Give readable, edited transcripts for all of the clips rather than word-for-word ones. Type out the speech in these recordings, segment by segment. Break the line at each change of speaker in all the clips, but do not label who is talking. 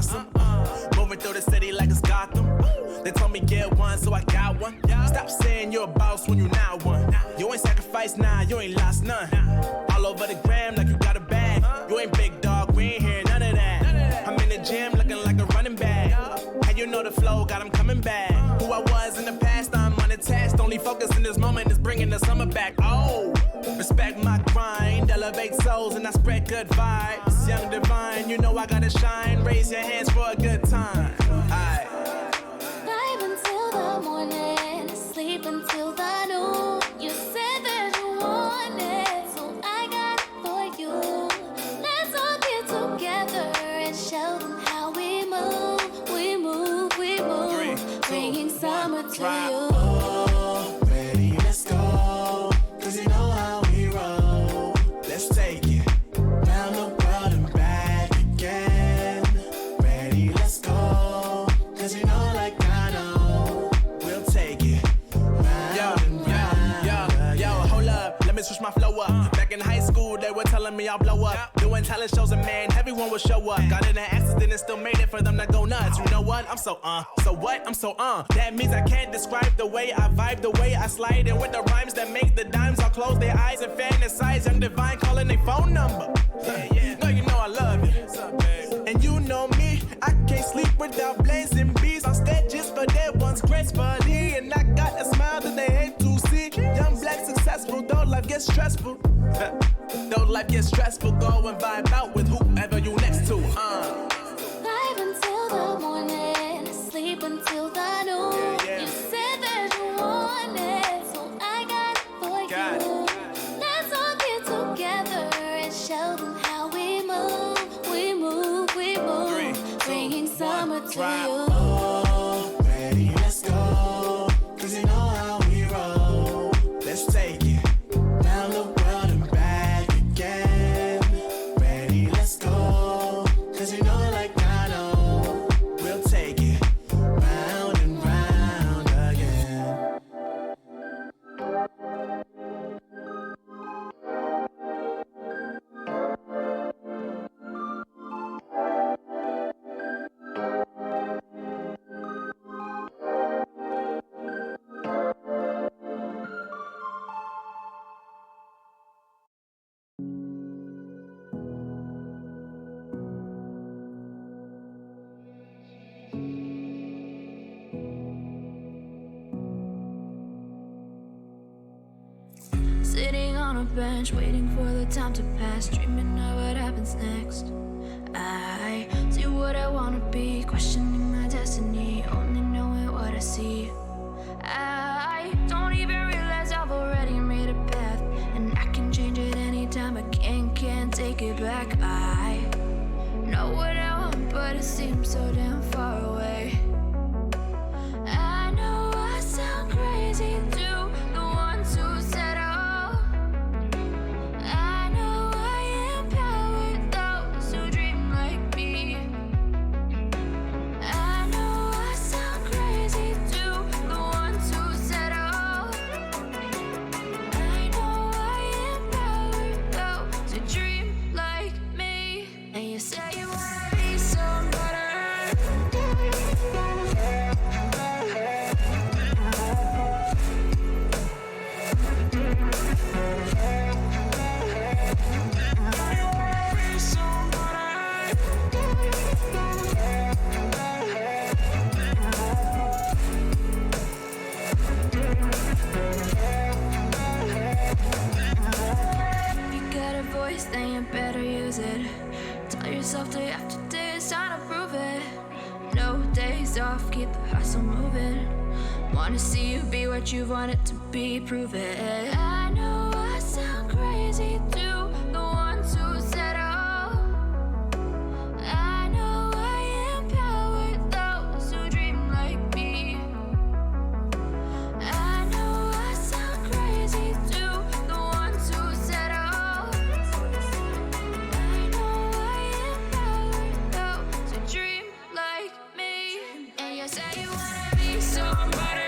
awesome. Moving through the city like it's Gotham. They told me get one, so I got one. Stop saying you're a boss when you not one. You ain't sacrificed, nah, you ain't lost none. All over the gram like you got a bag. You ain't big dog, we ain't hearing none of that. I'm in the gym looking like a running back. How you know the flow, got him coming back. Who I was in the past, I'm unattached. Only focus in this moment is bringing the summer back. Oh, respect my grind, elevate souls and I spread good vibes. Young divine, you know I gotta shine. Raise your hands for a good time. Aight.
Vibe until the morning, sleep until the noon. You said that you want it, so I got it for you. Let's all get together and show them how we move. We move, we move.
3, 2,
bringing summer
1,
to
drop.
you.
Oh, ready, let's go. Cause you know how we roll. Let's take it round the world and back again. Ready, let's go. Cause you know like I know. We'll take it round and round.
Yo, hold up, let me switch my flow up. Back in high school, they were telling me I'll blow up. Doing talent shows and man, everyone would show up. Got in an accident and still made it for them to go nuts. You know what? I'm so what? I'm so That means I can't describe the way I vibe, the way I slide. And with the rhymes that make the dimes, I'll close their eyes and fantasize. Young divine calling their phone number. No, you know I love you. And you know me, I can't sleep without blazing beats on stages for their ones gracefully. And I got a smile that they hate to see. Young black successful, though life gets stressful. Though life gets stressful, go and vibe out with whoever you next to.
Vibe until the morning, sleep until the noon. You said that you want it, so I got it for you. Let's all get together and show them how we move. We move, we move.
3, 2,
bringing summer
1,
to
drop.
you.
Oh, ready, let's go. Cause you know how we roll. Let's take it round the world and back again. Ready, let's go. Cause you know like I know. We'll take it round and round again.
Sitting on a bench, waiting for the time to pass, dreaming of what happens next. I see what I wanna be, questioning my destiny, only knowing what I see. I don't even realize I've already made a path, and I can change it anytime, I can't take it back. I know what I want, but it seems so damn far away. I know I sound crazy to the ones who said I know I empower those who dream like me. I know I sound crazy to the ones who said I know I empower those who dream like me. And you say you wanna be somebody. Then you better use it. Tell yourself day after day it's time to prove it. No days off, keep the hustle moving. Wanna see you be what you want it to be, prove it. I know I sound crazy to the ones who said I know I empower those who dream like me. I know I sound crazy to the ones who said I know I empower those who dream like me. And you say you wanna be somebody.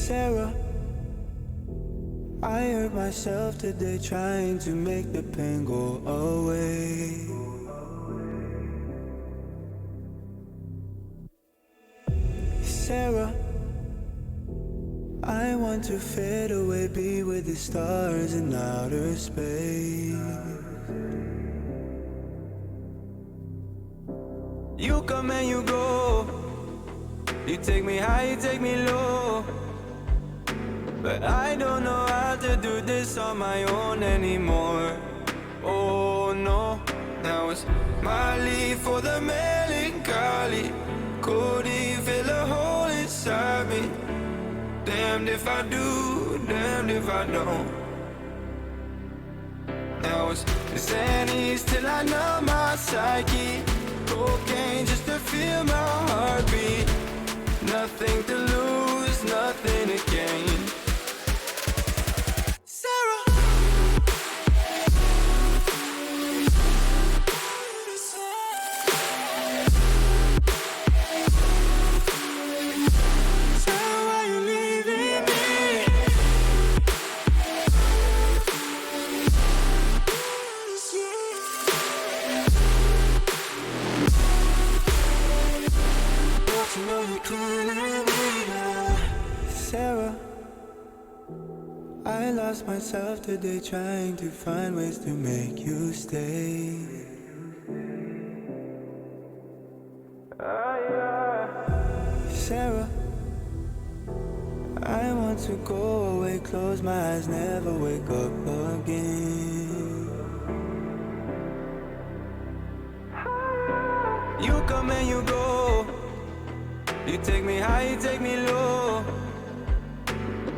Sarah, I hurt myself today trying to make the pain go away. Sarah, I want to fade away, be with the stars in outer space. You come and you go, you take me high, you take me low, but I don't know how to do this on my own anymore. Oh no, now it's my leave for the melancholy. Couldn't fill a hole inside me. Damned if I do, damned if I don't. Now it's Xannies till I numb my psyche. Cocaine just to feel my heartbeat. Nothing to lose, nothing to gain. Sarah, Sarah, why you leaving me? Don't you know you can't leave me now? Sarah, I lost myself today trying to find ways to make you stay. Sarah, I want to go away, close my eyes, never wake up again. You come and you go, you take me high, you take me low,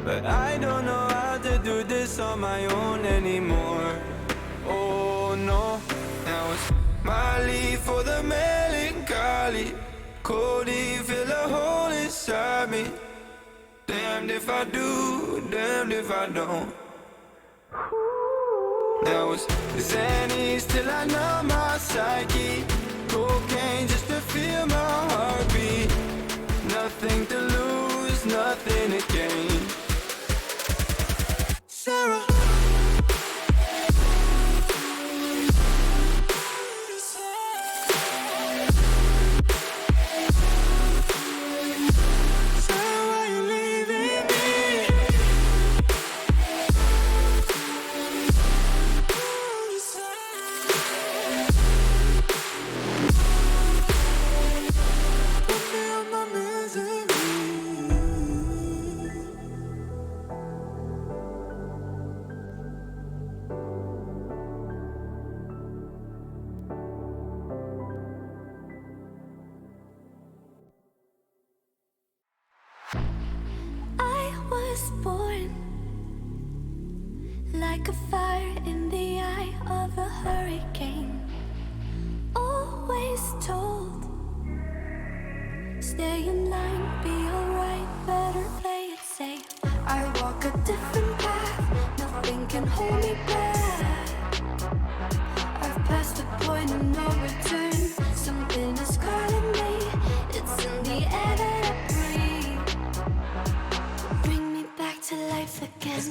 but I don't know how to do this on my own anymore. Oh no, now it's my leave for the melancholy. Couldn't fill a hole inside me. Damned if I do, damned if I don't. Now it's Xannies till I numb my psyche. Cocaine just to feel my heartbeat. Nothing to lose, nothing to gain. Sarah, Sarah, why you leaving me? Put me on my misery.
I was born like a fire in the eye of a hurricane. Always told, stay in line, be alright, better play it safe. I walk a different path, nothing can hold me back. I've passed the point of no return, something is calling me, it's in the air that I breathe. Bring me back to life again.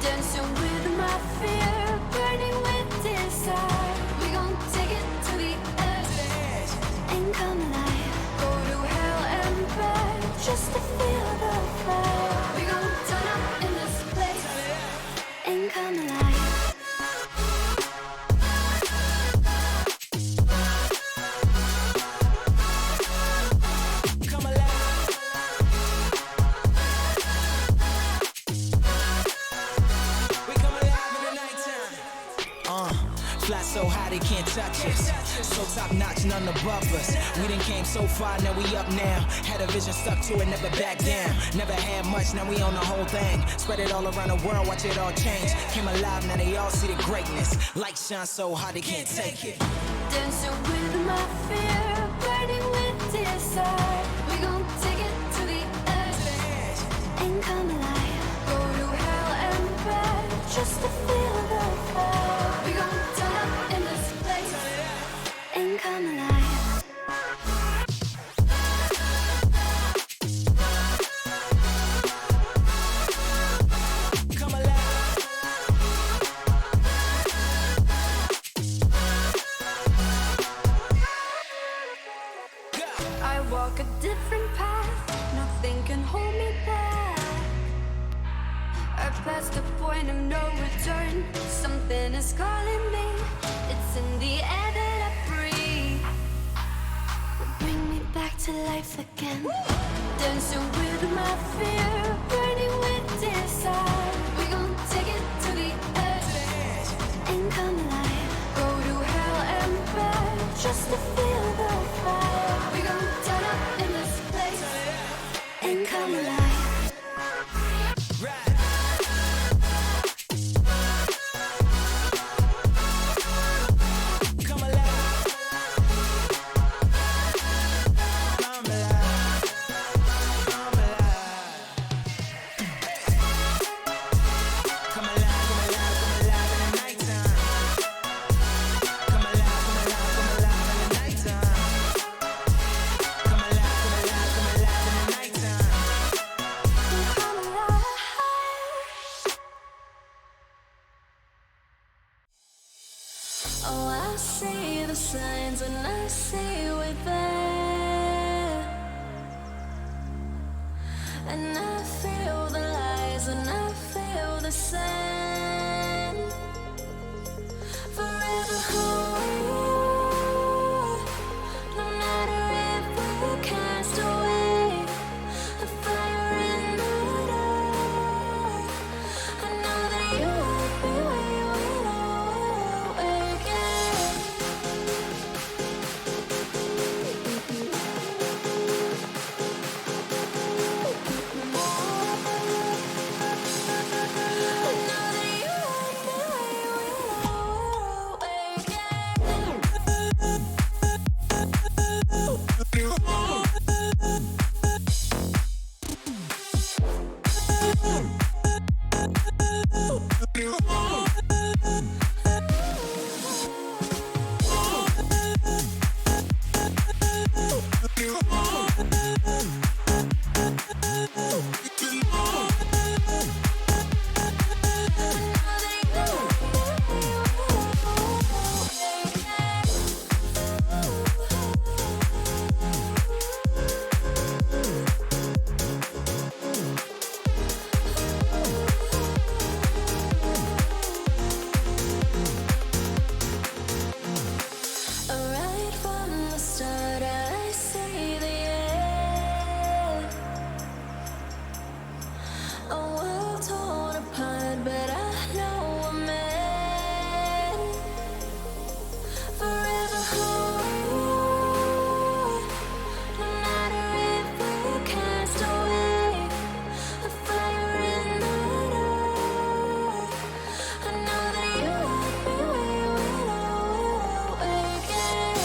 Dancing with my fear, burning with desire. We gon' take it to the edge and come alive. Go to hell and back just to feel the fire. We gon' turn up in this place and come alive.
Come alive. We come alive in the nighttime. Fly so high they can't touch us. So top notch, none above us. We done came so far, now we up now. Had a vision, stuck to it, never back down. Never had much, now we own the whole thing. Spread it all around the world, watch it all change. Came alive, now they all see the greatness. Light shine so hard they can't take it.
Dancing with my fear, burning with desire. We gon' take it to the edge and come alive. Go to hell and back just to feel the fire. We gon' turn up in this place and come alive. I walk a different path, nothing can hold me back. I passed the point of no return, something is calling me. It's in the air that I breathe. Bring me back to life again. Dancing with my fear, burning with desire. We gon' take it to the edge and come alive. Go to hell and back just to feel the fire. We gon' turn up in this place and come alive. Oh, I see the signs and I see we're there. And I feel the lies and I feel the sand. Forever hold, no matter if we cast away. A fire in the dark. I know that you will be waiting again. Right from the start, I see the end. A world torn apart, but I know we're meant. Forever hold, no matter if we cast away. A fire in the dark. I know that you will be waiting again.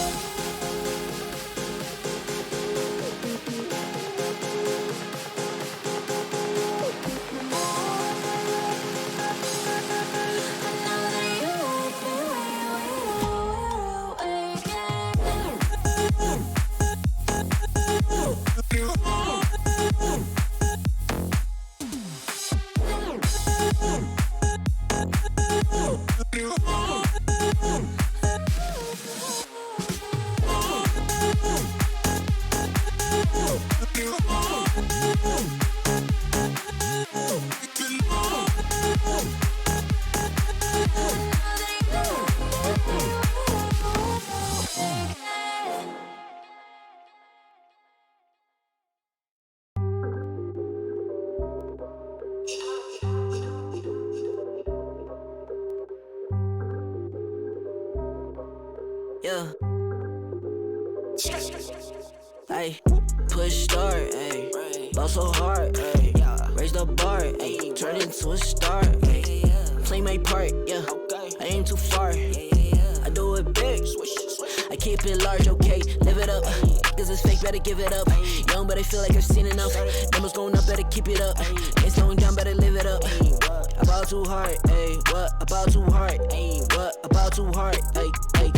Yeah. Ay, push start, ay, ball so hard, ay, raise the bar, ay, turn into a star, ay, play my part, yeah, I aim too far, I do it big, I keep it large, okay, live it up, cause it's fake, better give it up, young but I feel like I've seen enough, numbers going up, better keep it up, ain't slowing down, better live it up, about too hard, ay, what, about too hard, ay, what, about too hard, ay,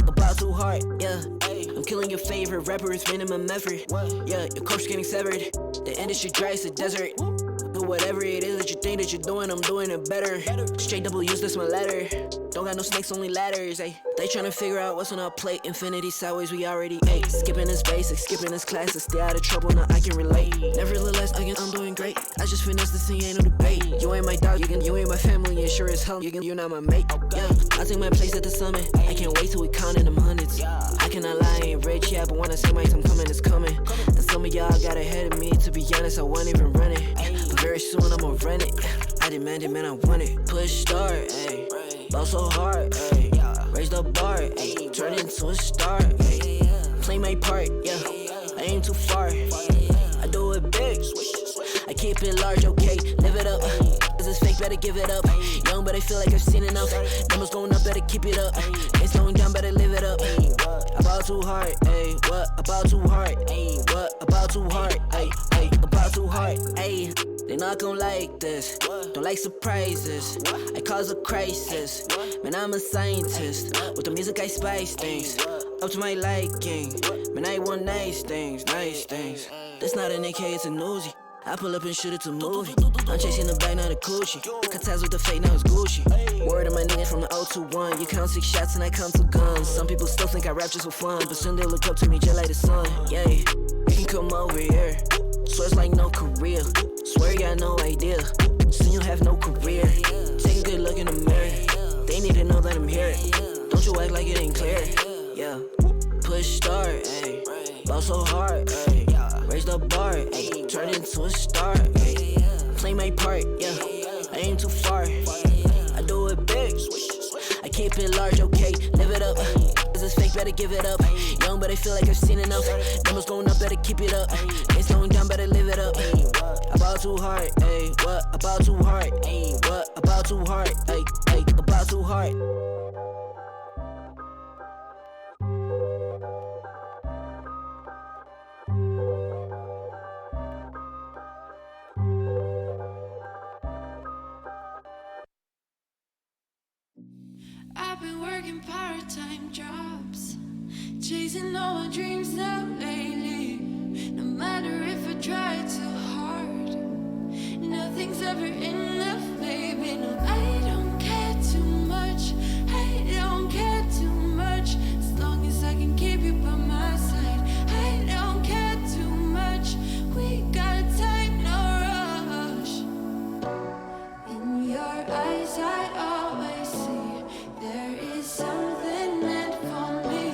about too hard, yeah, I'm killing your favorite rapper, it's minimum effort, yeah, your corpse getting severed, the industry dry, it's a desert, the whatever it is that you think that you're doing, I'm doing it better. Straight double use, that's my letter. Don't got no snakes, only ladders, ayy. They tryna figure out what's on our plate. Infinity sideways, we already ate. Skipping this basic, skipping this classic. Stay out of trouble, now I can relate. Nevertheless, again, I'm doing great. I just finished this thing, ain't no debate. You ain't my dog, you ain't my family, and sure as hell, you're not my mate. Yeah, I take my place at the summit. I can't wait till we countin' them hundreds. I cannot lie, I ain't rich, yeah, but when I say my time coming, it's coming. And some of y'all got ahead of me, to be honest, I wasn't even running. But very soon I'ma run it. I demand it, man, I want it. Push start, ayy. Ball so hard, ayy. Raise the bar, ayy. Turn into a star, ayy. Play my part, yeah. I ain't too far. I do it big. I keep it large, okay. Live it up. This is fake, better give it up. Young, but I feel like I've seen enough. Numbers going up, better keep it up. Ain't slowing down, better live it up. About too hard, ayy. What about too hard, ayy? What about too hard, ayy? About too hard, ayy. They not gon' like this, don't like surprises. I cause a crisis, man, I'm a scientist. With the music I spice things, up to my liking. Man, I want nice things, nice things. That's not an AK, it's a Uzi. I pull up and shoot it to movie. I'm chasing the bag, not a coochie. Cut ties with the fake, now it's Gucci. Word of my niggas from the 021. You count 6 shots and I count 2 guns. Some people still think I rap just for fun, but soon they look up to me just like the sun. Yeah, you can come over here. Swear it's like no career. Swear you got no idea. Soon you'll have no career. Take a good look in the mirror. They need to know that I'm here. Don't you act like it ain't clear. Yeah. Push start, ayy. Ball so hard, ayy. Raise the bar, ayy. Turn into a star, ayy. Play my part, yeah. I ain't too far. I do it big. I keep it large, okay. Live it up. This is fake, better give it up. Young, but I feel like I've seen enough. Numbers going up, better keep it up. Ain't slowing down, better live it up. About too hard, ayy. What about too hard, ayy? What about too hard, ayy? About too hard.
I've been working part-time jobs, chasing all my dreams now lately. No matter if I try too hard, nothing's ever enough, baby. No, I don't care too much. I don't care too much. As long as I can keep you by my side, I don't care too much. We got time, no rush. In your eyes, I always see there is something meant for me.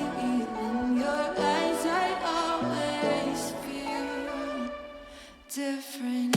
In your eyes, I always feel different.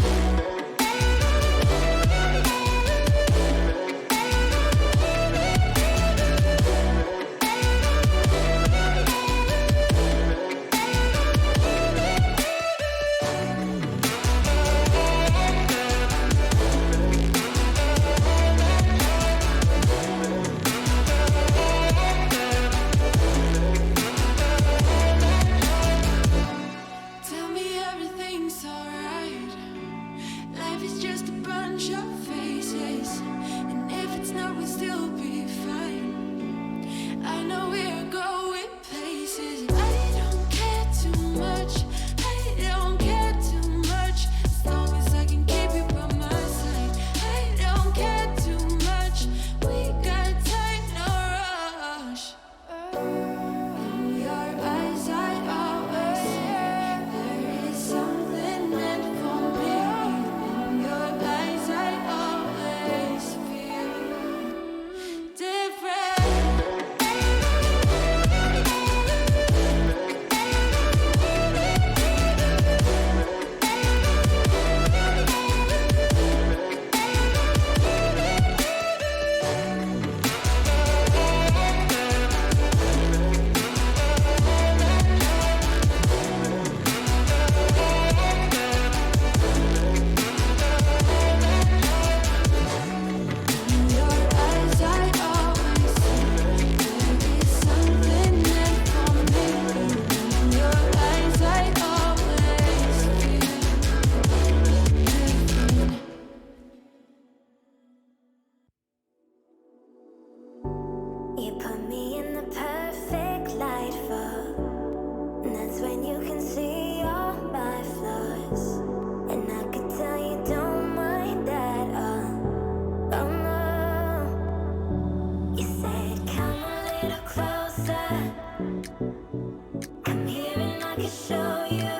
show you.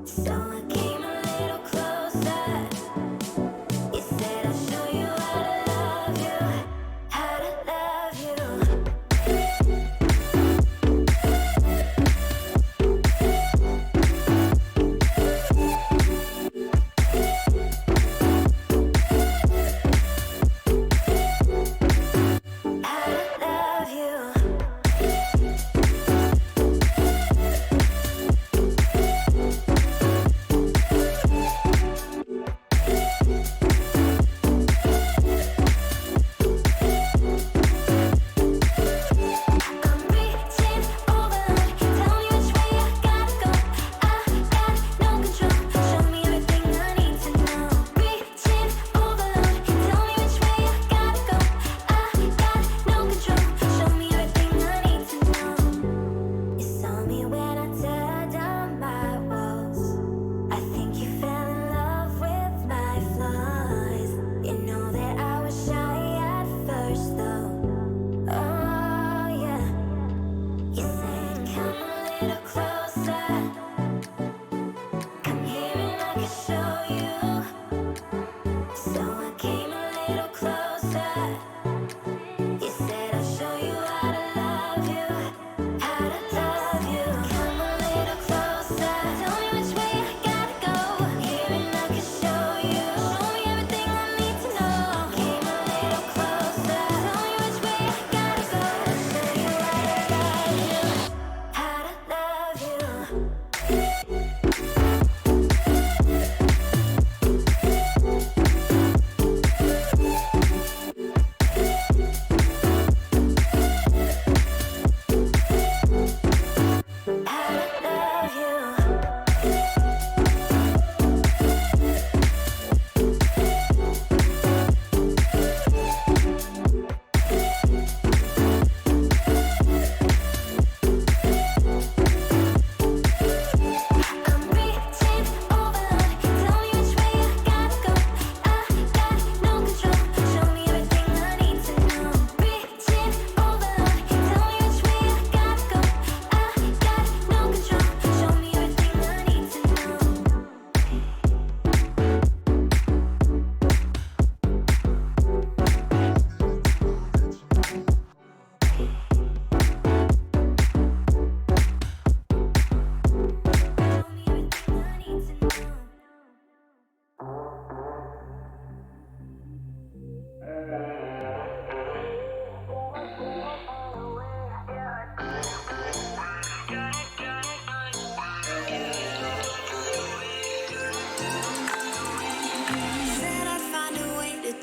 So I came a little closer. You said I'll show you how to love you, how to love you.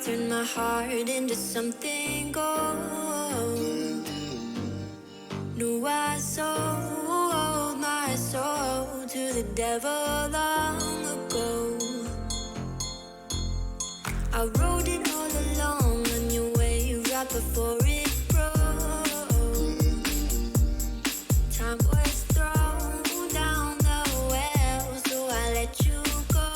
Turn my heart into something gold. Knew I sold my soul to the devil long ago. I rode it all along on your way right before it broke. Time was thrown down the well, so I let you go.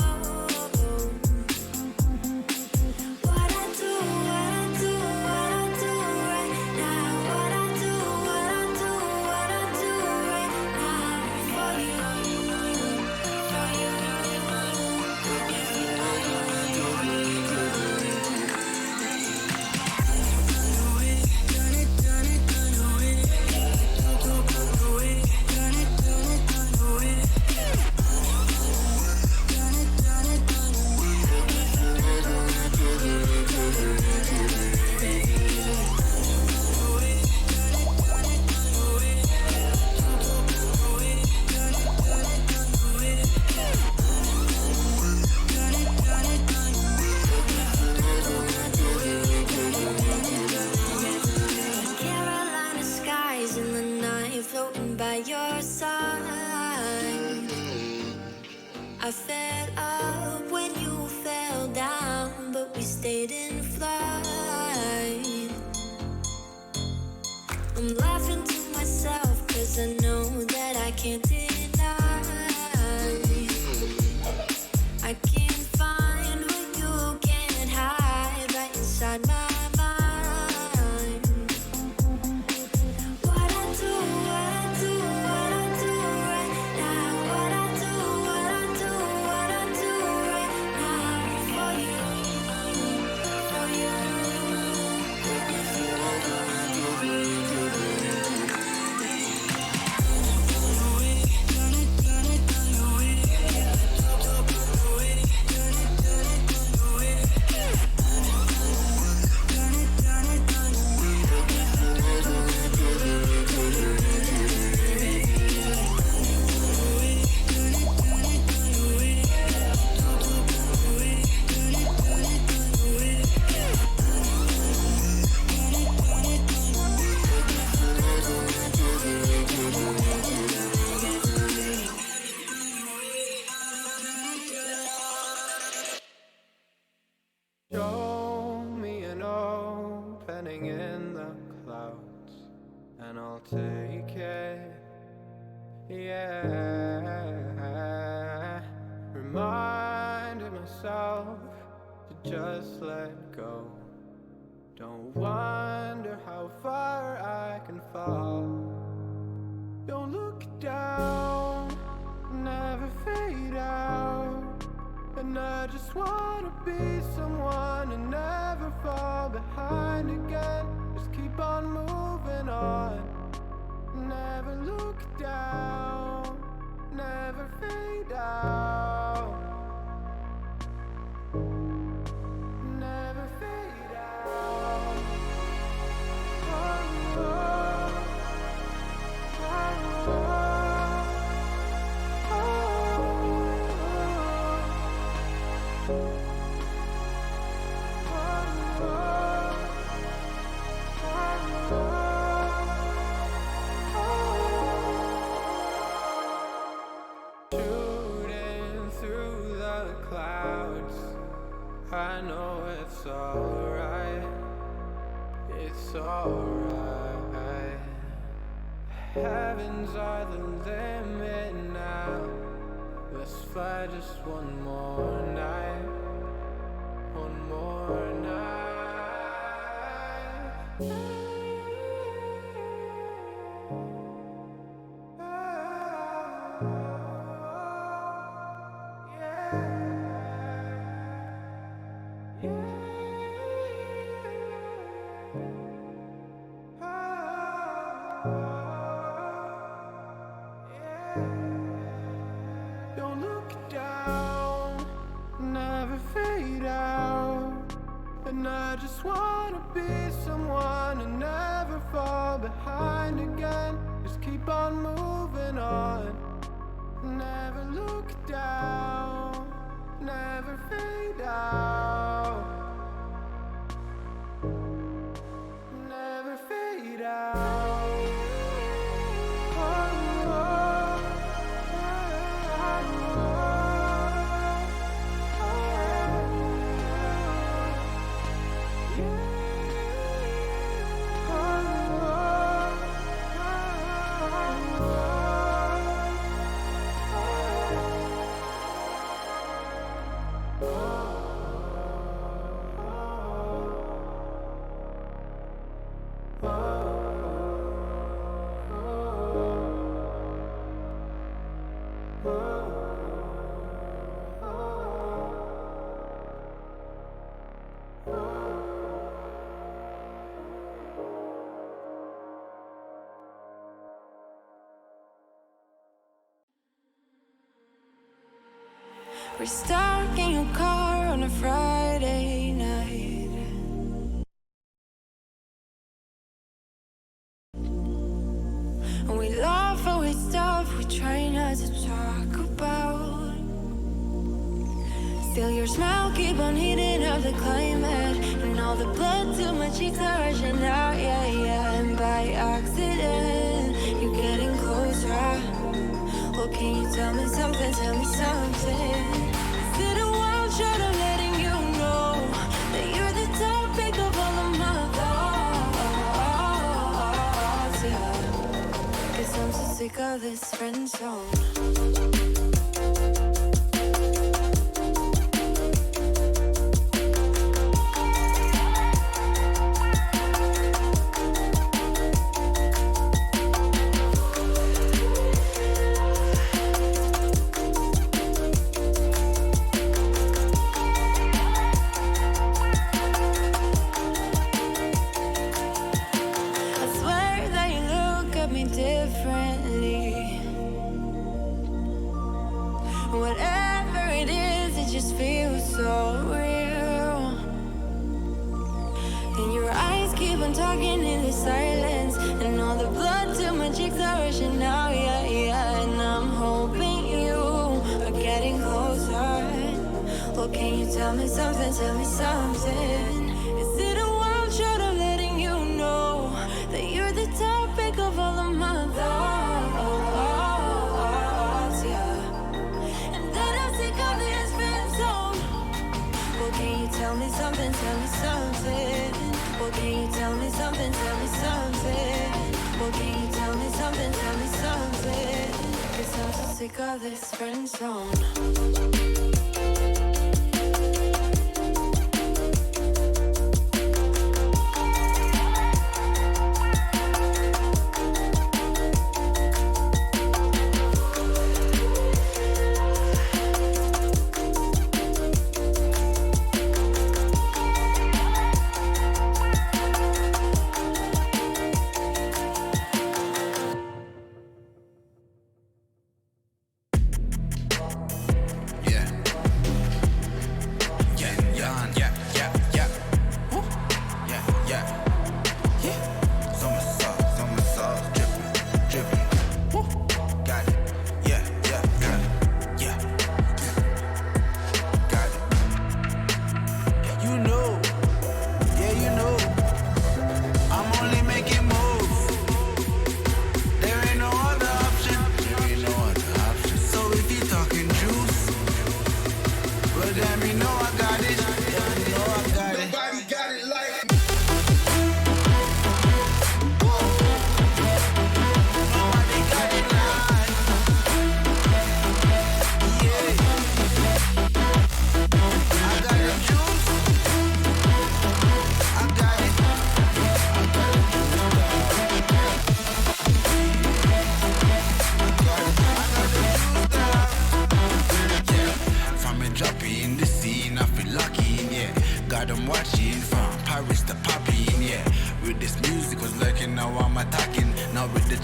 I fell up when you fell down, but we stayed in flight. I'm laughing to myself, cause I know that I can't deny. I can't find what you can't hide right inside my mind. What I do right
myself to just let go. Don't wonder how far I can fall. Don't look down, never fade out. And I just wanna be someone and never fall behind again. Just keep on moving on. Never look down, never fade out. Never fade out. Oh, oh, oh, shooting through the clouds, I know it's alright, it's alright. Heavens are the limit now. Let's fly just one more night, one more night. Don't look down, never fade out. And I just wanna be someone and never fall behind again. Just keep on moving on. Never look down, never fade out. Never fade out.
We're stuck in your car on a Friday night. And we laugh away stuff we try not to talk about. Still your smile keep on heating up the climate. And all the blood to my cheeks are rushing out, yeah, yeah. And by accident, you're getting closer. Well, can you tell me something, tell me something? Is it a wild shot of letting you know that you're the topic of all of my thoughts, yeah. 'Cause I'm so sick of this friend zone. Whatever it is, it just feels so real. And your eyes keep on talking in the silence. And all the blood to my cheeks are rushing out, yeah, yeah. And I'm hoping you are getting closer. Well, can you tell me something, tell me something? Is it a wild shot of letting you know that you're the topic of all of my thoughts, yeah. And that I'm sick of this friend zone. Well, can you tell me something, tell me something? Well, can you tell me something, tell me something? Well, can you tell me something, tell me something? 'Cause I'm so sick of this friend zone.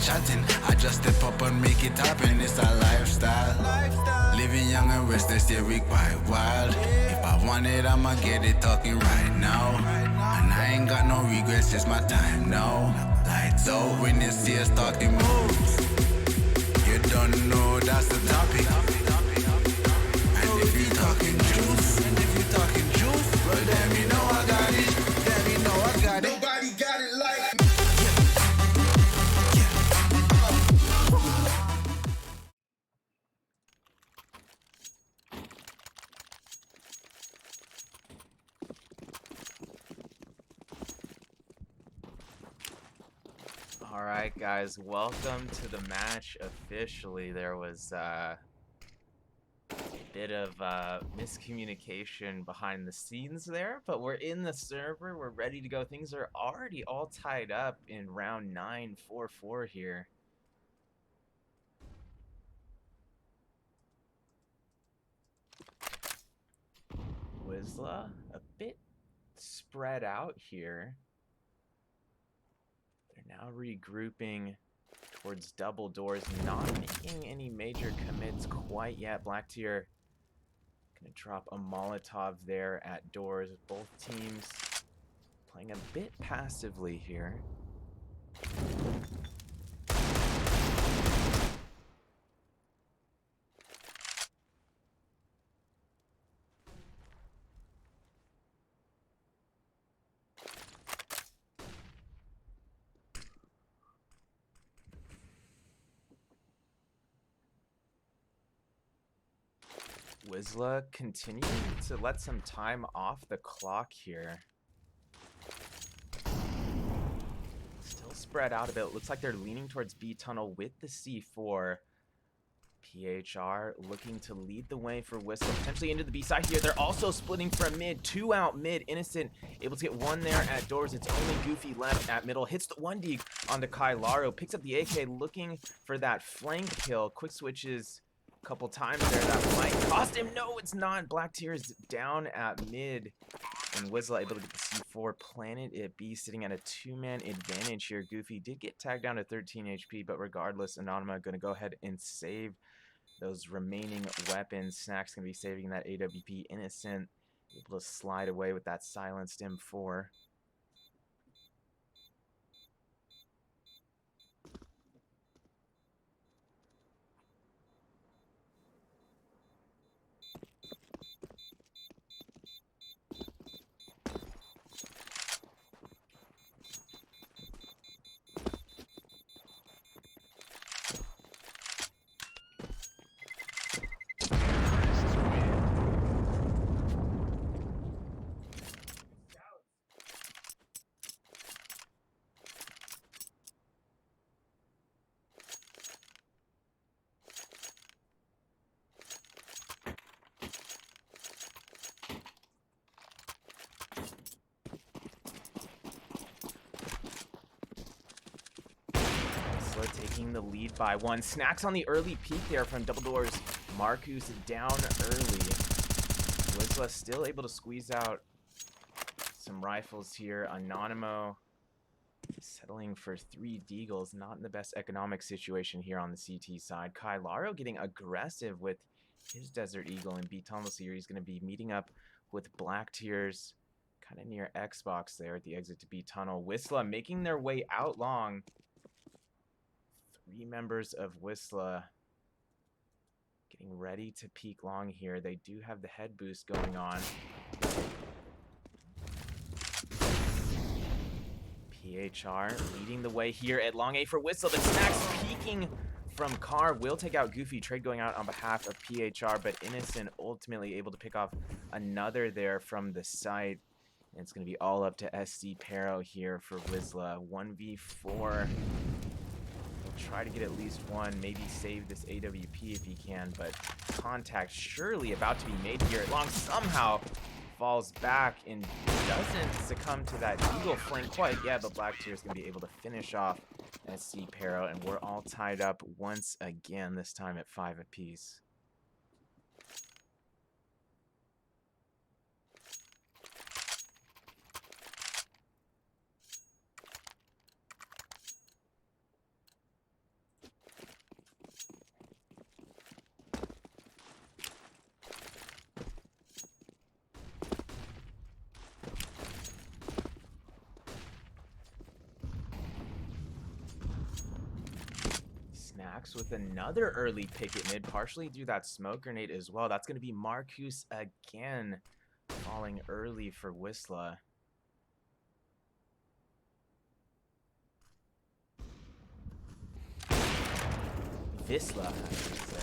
chatting. I just step up and make it happen. It's a lifestyle. Living young and restless, yeah, we quite wild. If I want it, I'ma get it talking right now. And I ain't got no regrets, it's my time now. Lights out when you see us talking moves. You don't know that's the topic. And if you talking juice, well then you know I got it. Then you know I got it. Nobody got it like me.
Alright guys, welcome to the match officially. There was a bit of miscommunication behind the scenes there, but we're in the server, we're ready to go. Things are already all tied up in round 9, 4-4 here. Wisla, a bit spread out here. They're now regrouping towards double doors, not making any major commits quite yet. Black Tier gonna drop a Molotov there at doors. Both teams playing a bit passively here. Wisla continuing to let some time off the clock here. Still spread out a bit. Looks like they're leaning towards B tunnel with the C4. PHR looking to lead the way for Wisla, potentially into the B side here. They're also splitting from mid, 2 out mid. Innocent able to get 1 there at doors. It's only Goofy left at middle. Hits the 1D onto Kailaro. Picks up the AK, looking for that flank kill. Quick switches couple times there. That might cost him. No, it's not. Black Tier is down at mid, and Wisla able to get the C4 planted at B, sitting at a 2-man advantage here. Goofy did get tagged down to 13 HP, but regardless, Anonymo going to go ahead and save those remaining weapons. Snack's going to be saving that AWP. Innocent able to slide away with that silenced M4. Taking the lead by 1. Snacks on the early peek there from double doors. Marcus down early. Wisla still able to squeeze out some rifles here. Anonymo settling for 3 deagles. Not in the best economic situation here on the CT side. Kailaro getting aggressive with his Desert Eagle and B Tunnel series. Going to be meeting up with Black Tiers kind of near Xbox there at the exit to B Tunnel. Wisla making their way out long. 3 members of Wisla getting ready to peek long here. They do have the head boost going on. PHR leading the way here at long A for Wisla. The Snacks peeking from Car will take out Goofy. Trade going out on behalf of PHR, but Innocent ultimately able to pick off another there from the site. And it's going to be all up to SC Pero here for Wisla. 1v4. Try to get at least 1, maybe save this AWP if he can, but contact surely about to be made here. Long somehow falls back and doesn't succumb to that Eagle flank quite yet, but Black Tier is going to be able to finish off SC Pero, and we're all tied up once again, this time at 5 apiece. Snacks with another early pick at mid, partially through that smoke grenade as well. That's going to be Marcus again, falling early for Wisla. Wisla, I should say.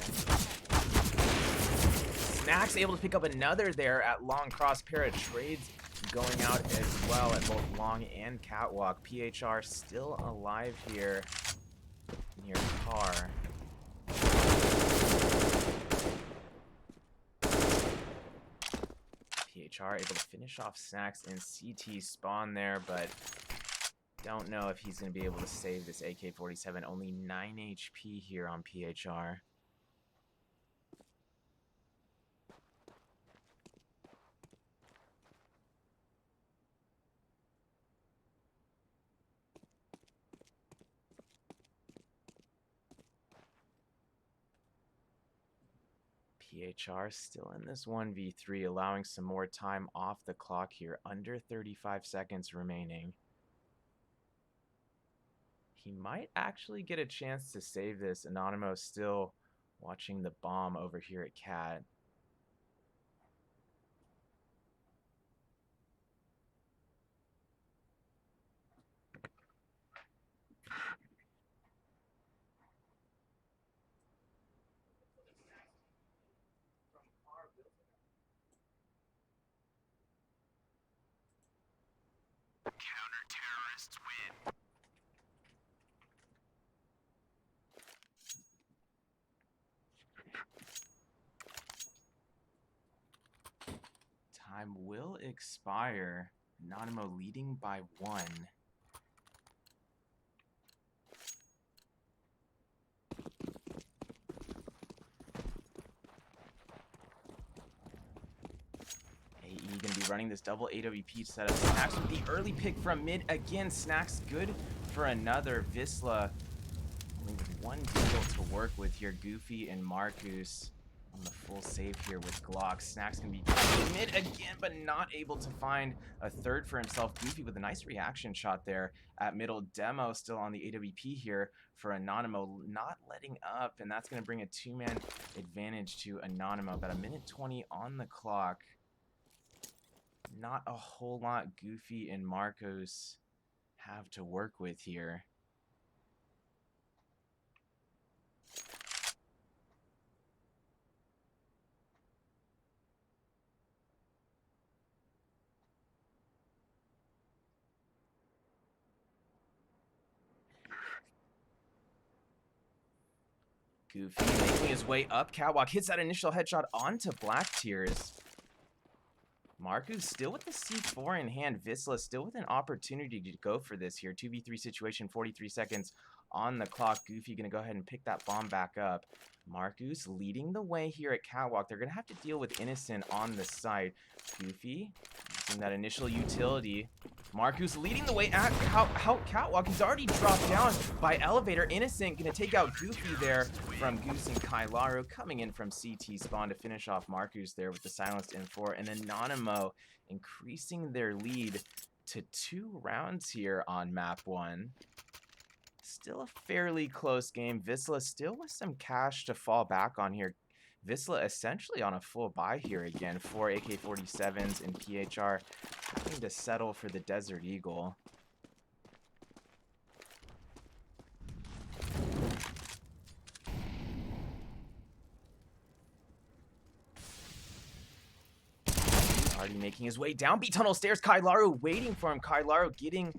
Snacks able to pick up another there at long cross. Pair of trades going out as well at both long and catwalk. PHR still alive here near car. PHR able to finish off Snacks and CT spawn there, but don't know if he's going to be able to save this AK-47. Only 9 HP here on PHR. PHR still in this 1v3, allowing some more time off the clock here. Under 35 seconds remaining. He might actually get a chance to save this. Anonymo still watching the bomb over here at Cat.
Counter-terrorists win.
Time will expire. Anonymo leading by 1. AE gonna be running this double AWP setup. Snacks with the early pick from mid again. Snacks good for another. Wisla only with 1 deal to work with here. Goofy and Marcus on the full save here with Glock. Snacks can be mid again, but not able to find a third for himself. Goofy with a nice reaction shot there at middle. Demo still on the AWP here for Anonymo, not letting up, and that's going to bring a 2-man advantage to Anonymo. About 1:20 on the clock. Not a whole lot Goofy and Marcos have to work with here. Goofy making his way up. Catwalk hits that initial headshot onto Black Tears. Marcus still with the C4 in hand. Wisla still with an opportunity to go for this here. 2v3 situation, 43 seconds on the clock. Goofy going to go ahead and pick that bomb back up. Marcus leading the way here at Catwalk. They're going to have to deal with Innocent on the side. Goofy using that initial utility. Marcus leading the way at Catwalk. He's already dropped down by Elevator. Innocent going to take out Goofy there from Goose and Kailaru. Coming in from CT spawn to finish off Marcus there with the silenced M4. And Anonymo increasing their lead to 2 rounds here on map 1. Still a fairly close game. Wisla still with some cash to fall back on here. Wisla essentially on a full buy here again. 4 AK-47s and PHR having to settle for the Desert Eagle. Already making his way down B-tunnel stairs. Kailaru waiting for him. Kailaru getting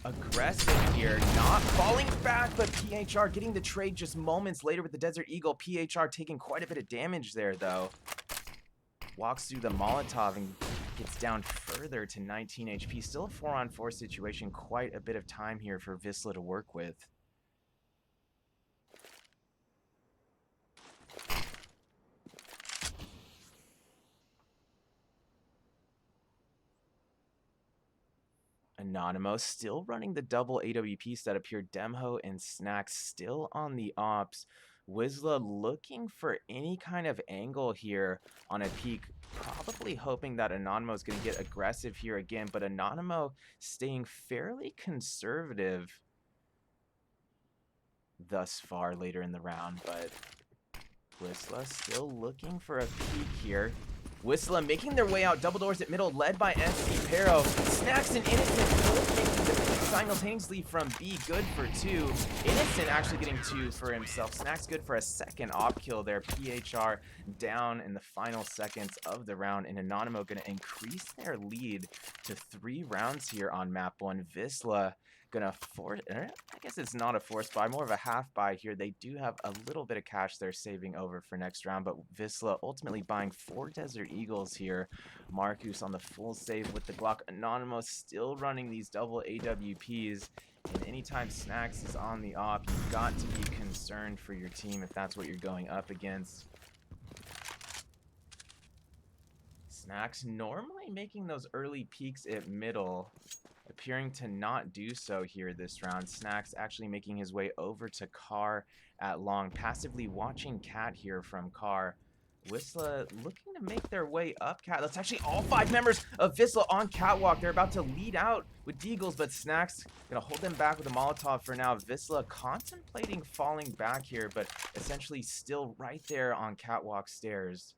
aggressive here, not falling back, but PHR getting the trade just moments later with the Desert Eagle. PHR taking quite a bit of damage there, though. Walks through the Molotov and gets down further to 19 HP. Still a 4-on-4 situation. Quite a bit of time here for Wisla to work with. Anonymo still running the double AWP setup here. Demho and Snacks still on the ops. Wisla looking for any kind of angle here on a peak. Probably hoping that Anonymo is going to get aggressive here again. But Anonymo staying fairly conservative. thus far later in the round, but Wisla still looking for a peek here. Wisla making their way out, double doors at middle, led by SC Pero. Snacks and Innocent both making the peek simultaneously from B, good for 2. Innocent actually getting 2 for himself. Snacks good for a second op kill there. PHR down in the final seconds of the round, and Anonymo gonna increase their lead to 3 rounds here on map 1. Wisla gonna force, I guess it's not a force buy, more of a half buy here. They do have a little bit of cash they're saving over for next round, but Wisla ultimately buying 4 Desert Eagles here. Marcus on the full save with the Glock. Anonymous still running these double AWPs, and anytime Snacks is on the op, you've got to be concerned for your team if that's what you're going up against. Snacks normally making those early peaks at middle, appearing to not do so here this round. Snacks actually making his way over to Car at long, passively watching Cat here from Car. Wisla looking to make their way up Cat. That's actually all 5 members of Wisla on Catwalk. They're about to lead out with Deagles, but Snacks gonna hold them back with a Molotov for now. Wisla contemplating falling back here, but essentially still right there on Catwalk stairs.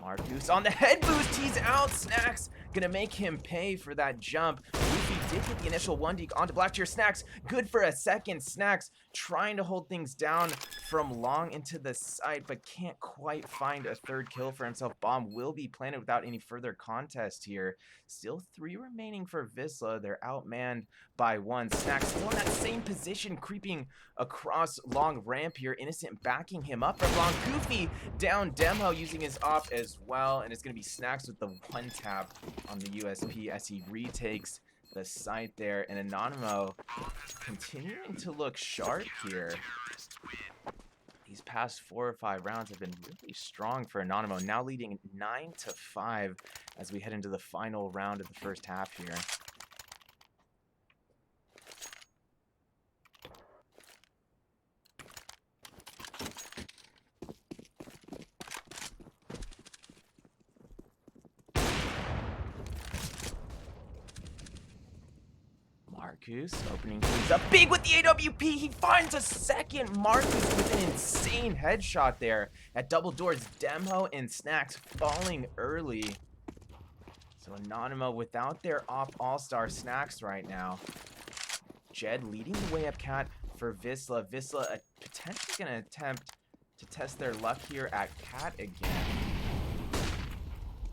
Marcus on the head boost, he's out. Snacks gonna make him pay for that jump. Goofy did get the initial 1 onto Black Tier. Snacks good for a second. Snacks trying to hold things down from long into the site, but can't quite find a 3rd kill for himself. Bomb will be planted without any further contest here. Still 3 remaining for Wisla. They're outmanned by 1. Snacks still in that same position, creeping across long ramp here. Innocent backing him up from long. Goofy down Demo using his op as well, and it's going to be Snacks with the 1 tap on the USP as he retakes the site there. And Anonymo continuing to look sharp here. These past 4 or 5 rounds have been really strong for Anonymo, now leading 9-5 as we head into the final round of the first half here. Marcus opening things up big with the AWP. He finds a second. Marcus with an insane headshot there at double doors. Demo and Snacks falling early. So Anonymo without their op all-star Snacks right now. Jed leading the way up Cat for Wisla. Wisla potentially going to attempt to test their luck here at Cat again.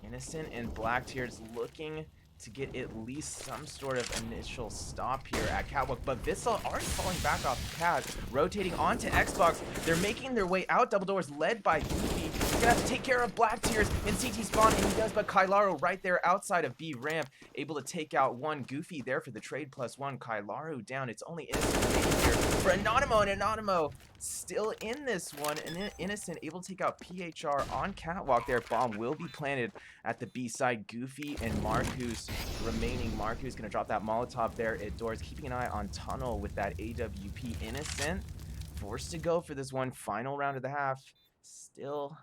Innocent and Black Tears looking to get at least some sort of initial stop here at Catwalk, but Wisla already falling back off Cat, rotating onto Xbox. They're making their way out, double doors led by Goofy. He's gonna have to take care of Black Tears in CT spawn, and he does, but Kailaro right there outside of B ramp, able to take out 1. Goofy there for the trade +1. Kailaro down. It's only Innocent here for Anonymo, and Anonymo still in this one, and Innocent able to take out PHR on Catwalk there. Bomb will be planted at the B side. Goofy and Marcus remaining. Marcus gonna drop that Molotov there at doors, keeping an eye on Tunnel with that AWP. Innocent forced to go for this one final round of the half, still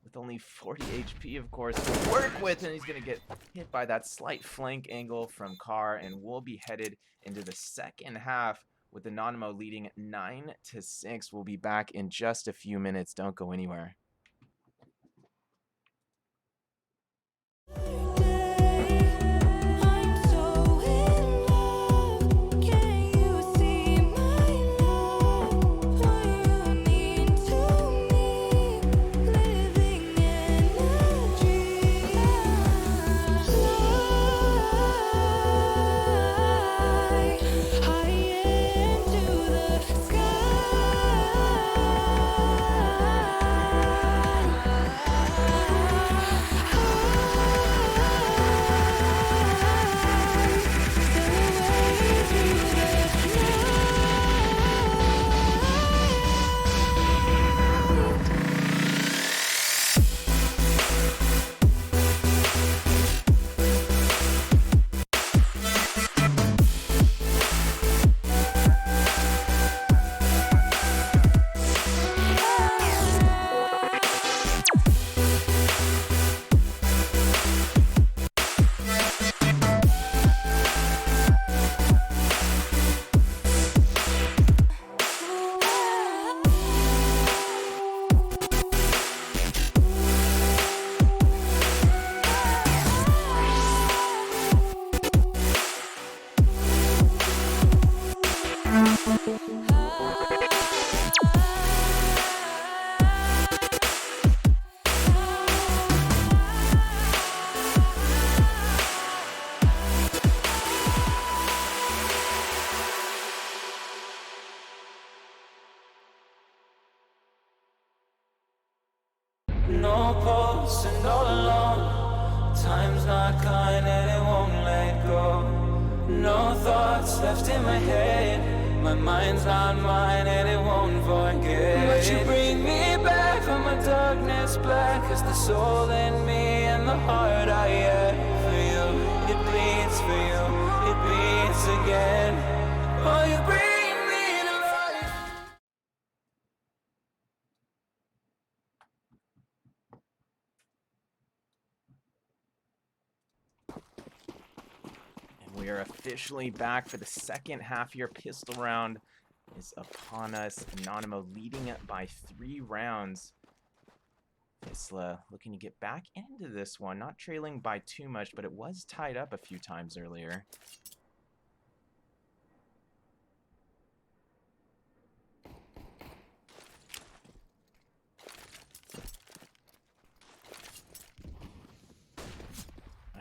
with only 40 HP, of course, to work with, and he's gonna get hit by that slight flank angle from Car, and we'll be headed into the second half with Anonymo leading 9-6. We'll be back in just a few minutes. Don't go anywhere.
time's not kind and it won't let go. No thoughts left in my head. My mind's not mine and it won't forget. But you bring me back from my darkness black. Cause the soul in me and the heart I had for you. It bleeds for you, it beats again. Oh, you bring me to life.
And we are officially back for the second half here. Pistol round is upon us. Anonymo leading it by 3 rounds. Wisla looking to get back into this one, not trailing by too much, but it was tied up a few times earlier.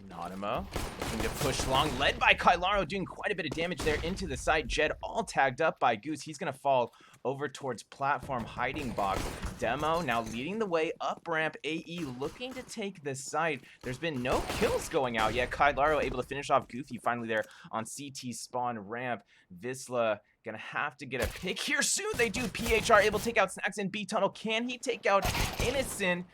Anonymo looking to push long, led by Kailaro, doing quite a bit of damage there into the side. Jed all tagged up by Goose. He's going to fall over towards platform hiding box. Demo now leading the way up ramp. AE looking to take this site. There's been no kills going out yet. Kailaro able to finish off Goofy finally there on CT spawn ramp. Wisla gonna have to get a pick here soon. They do. PHR able to take out Snacks in B tunnel. Can he take out Innocent?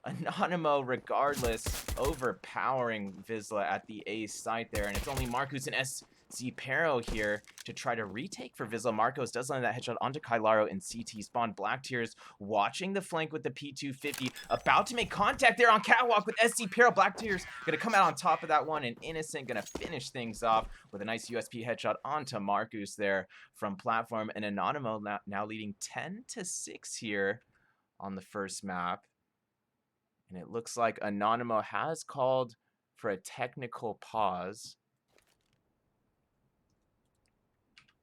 Anonymo, regardless, overpowering Wisla at the A site there, and it's only Marcus and S38 here to try to retake for Wisla. Marcos does land that headshot onto Kailaro in CT spawn. Black Tears watching the flank with the P250, about to make contact there on catwalk with SC Black Tears gonna come out on top of that one, and Innocent gonna finish things off with a nice USP headshot onto Marcus there from platform, and Anonymo now leading 10-6 here on the first map. And it looks like Anonymo has called for a technical pause.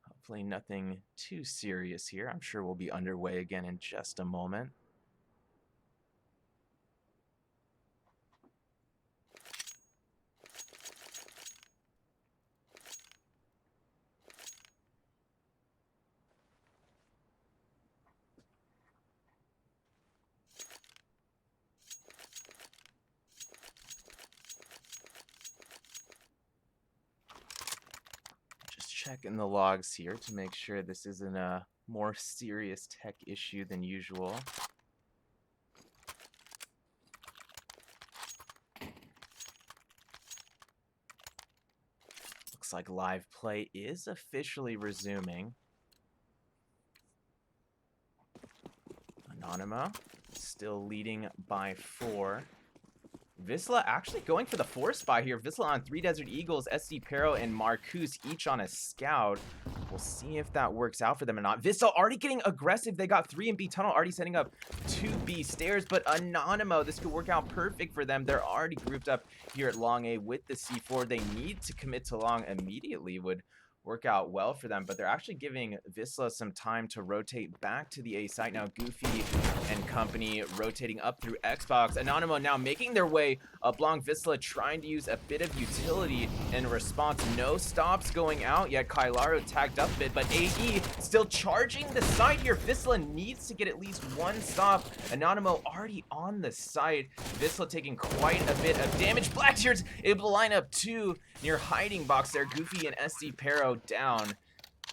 Hopefully nothing too serious here. I'm sure we'll be underway again in just a moment. Checking the logs here to make sure this isn't a more serious tech issue than usual. Looks like live play is officially resuming. Anonymo still leading by 4. Wisla actually going for the 4 spot here. Wisla on 3 Desert Eagles, SD Pero and Marcus each on a scout. We'll see if that works out for them or not. Wisla already getting aggressive. They got 3 in B tunnel, already setting up 2 B stairs, but Anonymo, this could work out perfect for them. They're already grouped up here at Long A with the C4. They need to commit to Long immediately. Would work out well for them, but they're actually giving Wisla some time to rotate back to the A site. Now Goofy and company rotating up through Xbox. Anonymo now making their way up Long. Wisla trying to use a bit of utility in response. No stops going out yet. Kailaro tagged up a bit, but AE still charging the site here. Wisla needs to get at least 1 stop. Anonymo already on the site. Wisla taking quite a bit of damage. Black Tears able to line up 2 near hiding box there. Goofy and SD Pero down.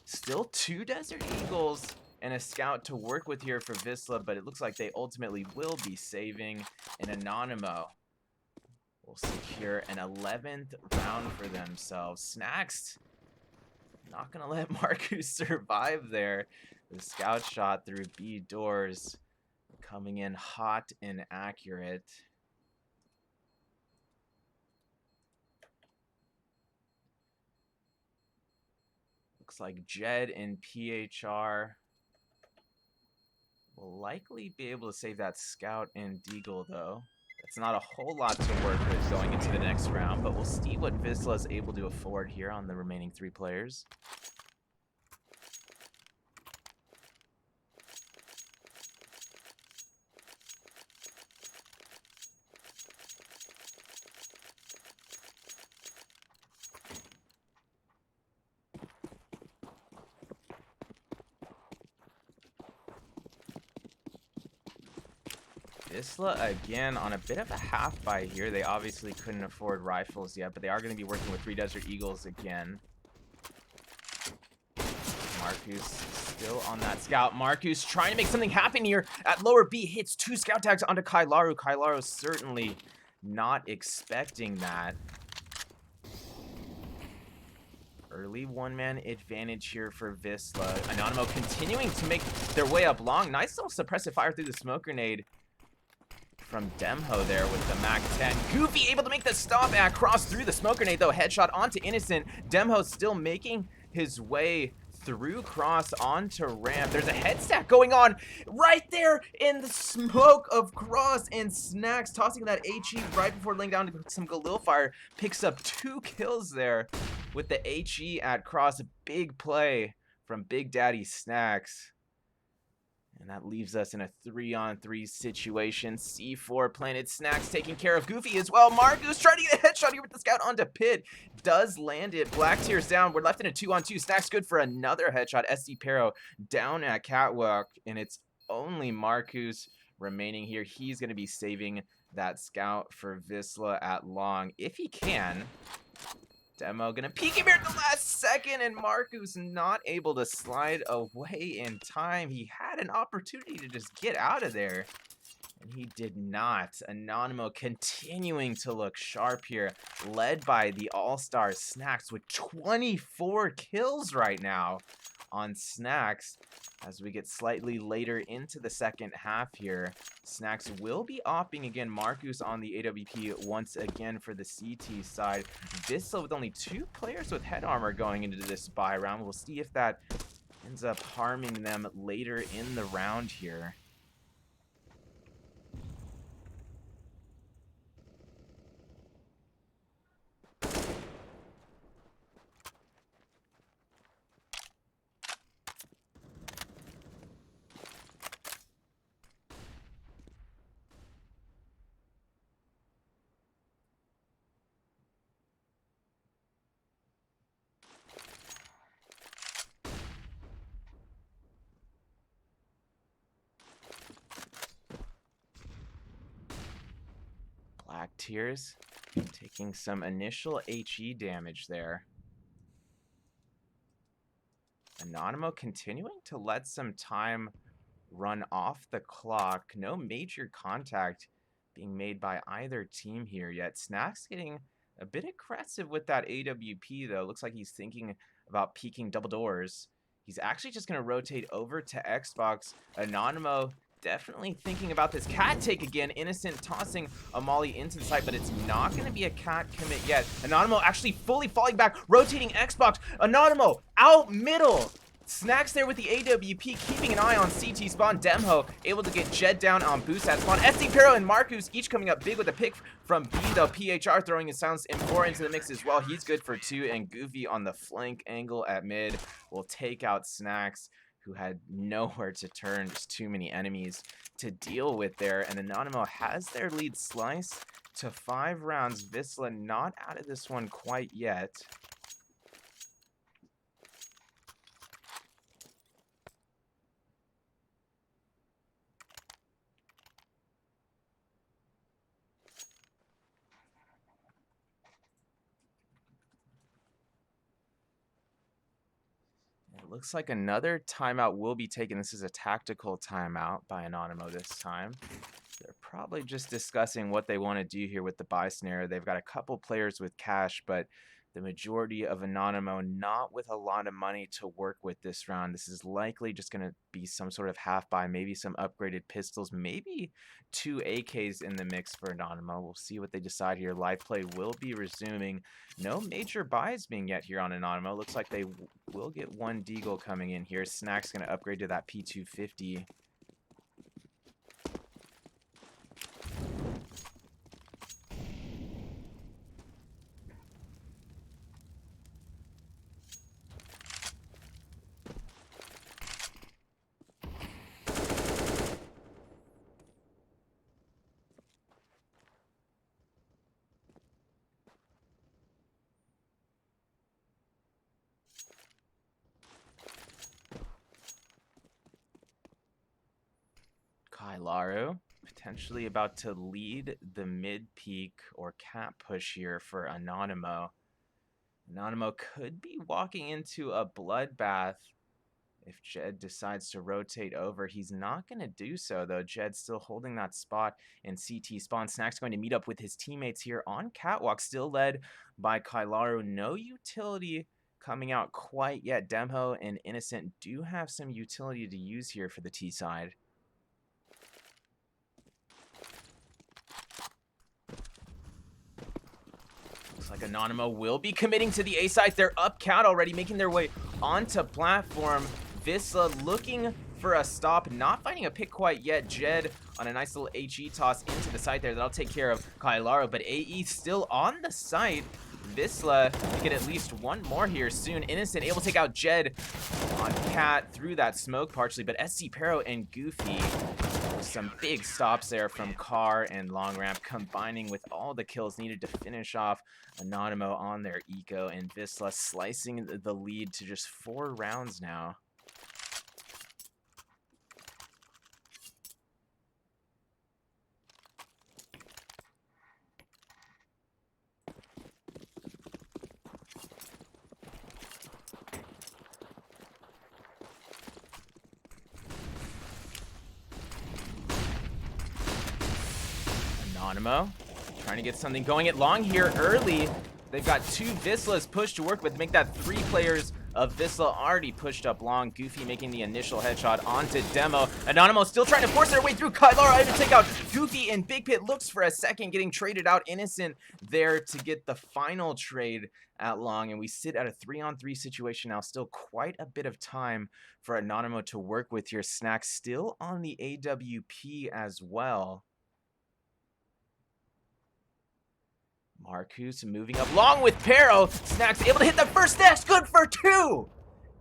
Still 2 Desert Eagles and a scout to work with here for Wisla, but it looks like they ultimately will be saving an Anonymo. Will secure an 11th round for themselves. Snacks not gonna let Marcus survive there. The scout shot through B doors coming in hot and accurate. Looks like Jed and PHR will likely be able to save that scout and Deagle, though. That's not a whole lot to work with going into the next round, but we'll see what Wisla is able to afford here on the remaining 3 players. Wisla again on a bit of a half buy here. They obviously couldn't afford rifles yet, but they are going to be working with 3 Desert Eagles again. Marcus still on that scout. Marcus trying to make something happen here at lower B. Hits 2 scout tags onto Kailaru. Kailaru certainly not expecting that. Early one-man advantage here for Wisla. Anonymo continuing to make their way up long. Nice little suppressive fire through the smoke grenade from Demho there with the MAC-10. Goofy able to make the stop and cross through the smoke grenade though. Headshot onto Innocent. Demho still making his way through cross onto ramp. There's a head stack going on right there in the smoke of cross, and Snacks tossing that HE right before laying down some Galil fire. Picks up 2 kills there with the HE at cross. A big play from Big Daddy Snacks. And that leaves us in a 3-on-3 situation. C4 planted. Snacks taking care of Goofy as well. Marcus trying to get a headshot here with the scout onto Pit. Does land it. Black Tears down. We're left in a 2-on-2. Snacks good for another headshot. SD Pero down at Catwalk. And it's only Marcus remaining here. He's going to be saving that scout for Wisla at long if he can. Demo gonna peek him here at the last second, and Marcus not able to slide away in time. He had an opportunity to just get out of there, and he did not. Anonymo continuing to look sharp here, led by the all-star Snacks with 24 kills right now on Snacks. As we get slightly later into the second half here, Snacks will be opping again. Marcus on the AWP once again for the CT side. Wisla with only 2 players with head armor going into this buy round. We'll see if that ends up harming them later in the round here. Black Tears taking some initial HE damage there. Anonymo continuing to let some time run off the clock. No major contact being made by either team here yet. Snacks getting a bit aggressive with that AWP though. Looks like he's thinking about peeking double doors. He's actually just going to rotate over to Xbox. Anonymo definitely thinking about this cat take again. Innocent tossing a molly into the site, but it's not going to be a cat commit yet. Anonymo actually fully falling back, rotating Xbox. Anonymo out middle. Snacks there with the AWP, keeping an eye on CT spawn. Demho able to get Jed down on boost at spawn. SD Pero and Marcus each coming up big with a pick from B, though. PHR throwing his Silence M4 into the mix as well. He's good for 2, and Goofy on the flank angle at mid will take out Snacks, who had nowhere to turn, just too many enemies to deal with there. And Anonymo has their lead sliced to 5 rounds. Wisla not out of this one quite yet. Looks like another timeout will be taken. This is a tactical timeout by Anonymo this time. They're probably just discussing what they want to do here with the buy scenario. They've got a couple players with cash, but the majority of Anonymo not with a lot of money to work with this round. This is likely just going to be some sort of half buy, maybe some upgraded pistols, maybe 2 AKs in the mix for Anonymo. We'll see what they decide here. Live play will be resuming. No major buys being yet here on Anonymo. Looks like they will get 1 Deagle coming in here. Snack's going to upgrade to that P250. Kailaru potentially about to lead the mid-peak or cap push here for Anonymo. Anonymo could be walking into a bloodbath if Jed decides to rotate over. He's not going to do so, though. Jed's still holding that spot in CT spawn. Snack's going to meet up with his teammates here on Catwalk, still led by Kailaru. No utility coming out quite yet. Demho and Innocent do have some utility to use here for the T side. Looks like Anonymo will be committing to the A side. They're up count already, making their way onto platform. Wisla looking for a stop, not finding a pick quite yet. Jed on a nice little HE toss into the site there. That'll take care of Kailaru, but AE still on the site. Wisla can get at least one more here soon. Innocent able to take out Jed on Cat through that smoke partially, but SC Pero and Goofy, some big stops there from Car and Long Ramp, combining with all the kills needed to finish off Anonymo on their eco, and Wisla slicing the lead to just 4 rounds now. Anonymo trying to get something going at long here early. They've got 2 Wislas pushed to work with to make that 3 players of Wisla already pushed up long. Goofy making the initial headshot onto Demo. Anonymo still trying to force their way through. Kailaru able to take out Goofy, and Big Pit looks for a second, getting traded out. Innocent there to get the final trade at long, and we sit at a 3-on-3 situation now. Still quite a bit of time for Anonymo to work with here. Snack still on the AWP as well. Marcus moving up long with Pero. Snack's able to hit the first dash, good for 2!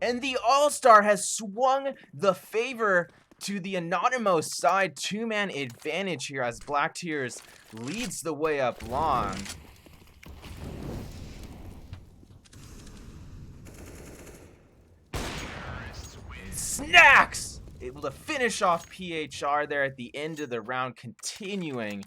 And the All-Star has swung the favor to the Anonymo side. 2-man advantage here as Black Tears leads the way up long. Snacks able to finish off PHR there at the end of the round, continuing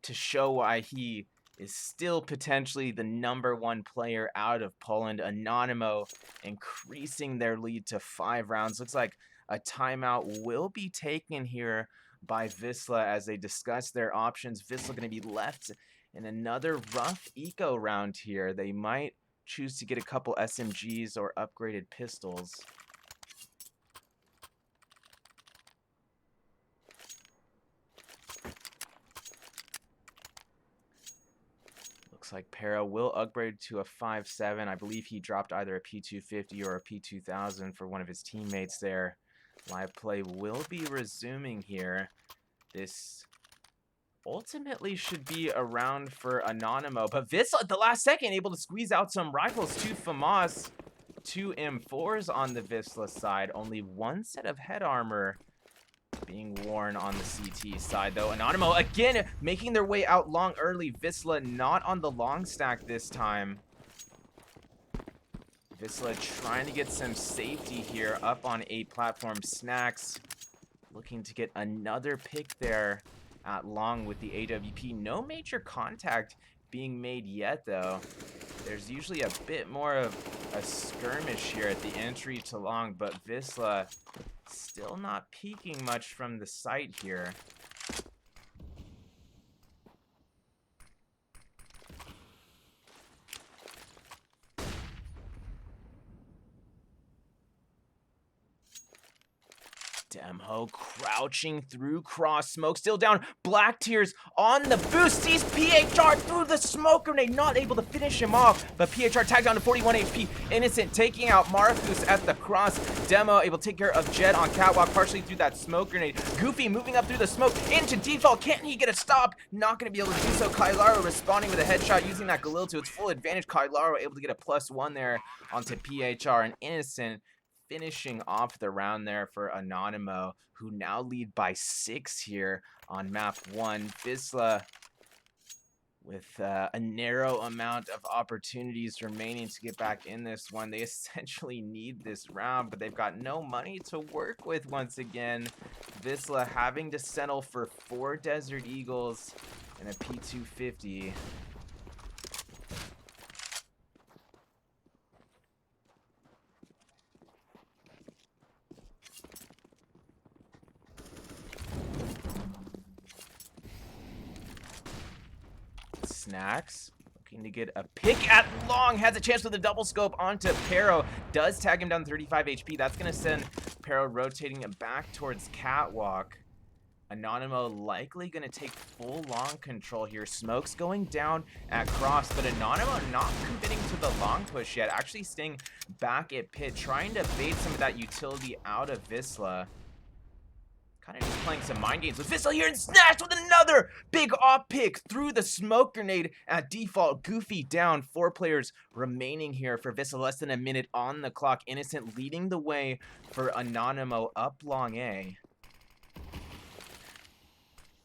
to show why he is still potentially the #1 player out of Poland. Anonymo increasing their lead to 5 rounds. Looks like a timeout will be taken here by Wisla as they discuss their options. Wisla going to be left in another rough eco round here. They might choose to get a couple SMGs or upgraded pistols. Looks like Pero will upgrade to a 5.7. I believe he dropped either a P250 or a P2000 for one of his teammates there. Live play will be resuming here. This ultimately should be a round for Anonymo, but Wisla at the last second able to squeeze out some rifles. 2 FAMAS, 2 M4s on the Wisla side. Only 1 set of head armor being worn on the CT side, though. Anonymo again making their way out long early. Wisla not on the long stack this time. Wisla trying to get some safety here up on A platform. Snacks looking to get another pick there at long with the AWP. No major contact being made yet, though. There's usually a bit more of a skirmish here at the entry to long, but Wisla still not peeking much from the site here. Demho crouching through cross smoke, still down. Black Tears on the boost, sees PHR through the smoke grenade, not able to finish him off, but PHR tagged down to 41 HP. Innocent taking out Marcus at the cross. Demo able to take care of Jed on catwalk, partially through that smoke grenade. Goofy moving up through the smoke into default. Can he get a stop? Not going to be able to do so. Kailaru responding with a headshot using that Galil to its full advantage. Kailaru able to get a +1 there onto PHR, and Innocent finishing off the round there for Anonymo, who now lead by 6 here on map 1. Wisla With a narrow amount of opportunities remaining to get back in this one. They essentially need this round, but they've got no money to work with once again. Wisla having to settle for 4 Desert Eagles and a P250. Snacks looking to get a pick at long, has a chance with a double scope onto Pero, does tag him down 35 HP. That's going to send Pero rotating back towards Catwalk. Anonymo likely going to take full long control here. Smoke's going down at cross, but Anonymo not committing to the long push yet, actually staying back at pit, trying to bait some of that utility out of Wisla. Kind of just playing some mind games with Wisla here, and Snatch with another big off pick through the smoke grenade at default. Goofy down, 4 players remaining here for Wisla, less than a minute on the clock. Innocent leading the way for Anonymo up long A.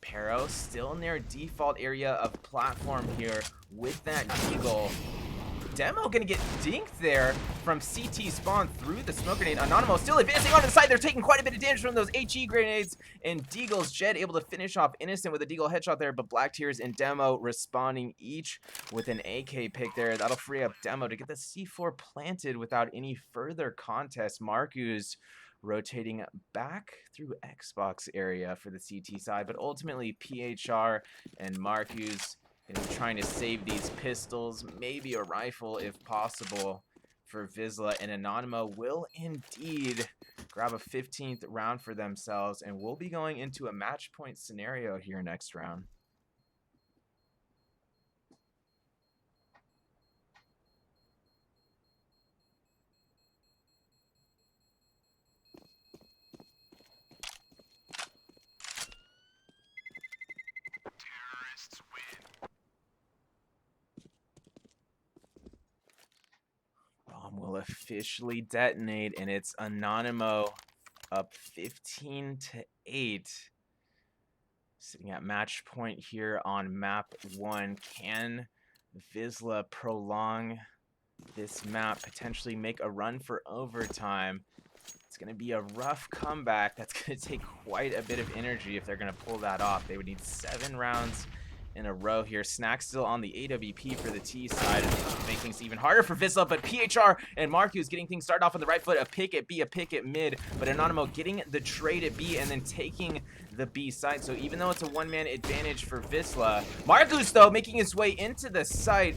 Pero still in their default area of platform here with that Deagle. Demo gonna get dinked there from CT spawn through the smoke grenade. Anonymo still advancing onto the side. They're taking quite a bit of damage from those HE grenades. And Deagle's Jed able to finish off Innocent with a Deagle headshot there. But Black Tears and Demo responding each with an AK pick there. That'll free up Demo to get the C4 planted without any further contest. Marcus rotating back through Xbox area for the CT side. But ultimately PHR and Marcus trying to save these pistols, maybe a rifle if possible for Wisla, and Anonymo will indeed grab a 15th round for themselves, and we'll be going into a match point scenario here next round. Will officially detonate, and it's Anonymo up 15-8. Sitting at match point here on map 1. Can Wisla prolong this map, potentially make a run for overtime? It's going to be a rough comeback. That's going to take quite a bit of energy if they're going to pull that off. They would need 7 rounds in a row here. Snack still on the AWP for the T side, making things even harder for Wisla, but PHR and Marcus getting things started off on the right foot. A pick at B, a pick at mid, but Anonymo getting the trade at B and then taking the B side. So even though it's a one-man advantage for Wisla, Marcus though making his way into the site,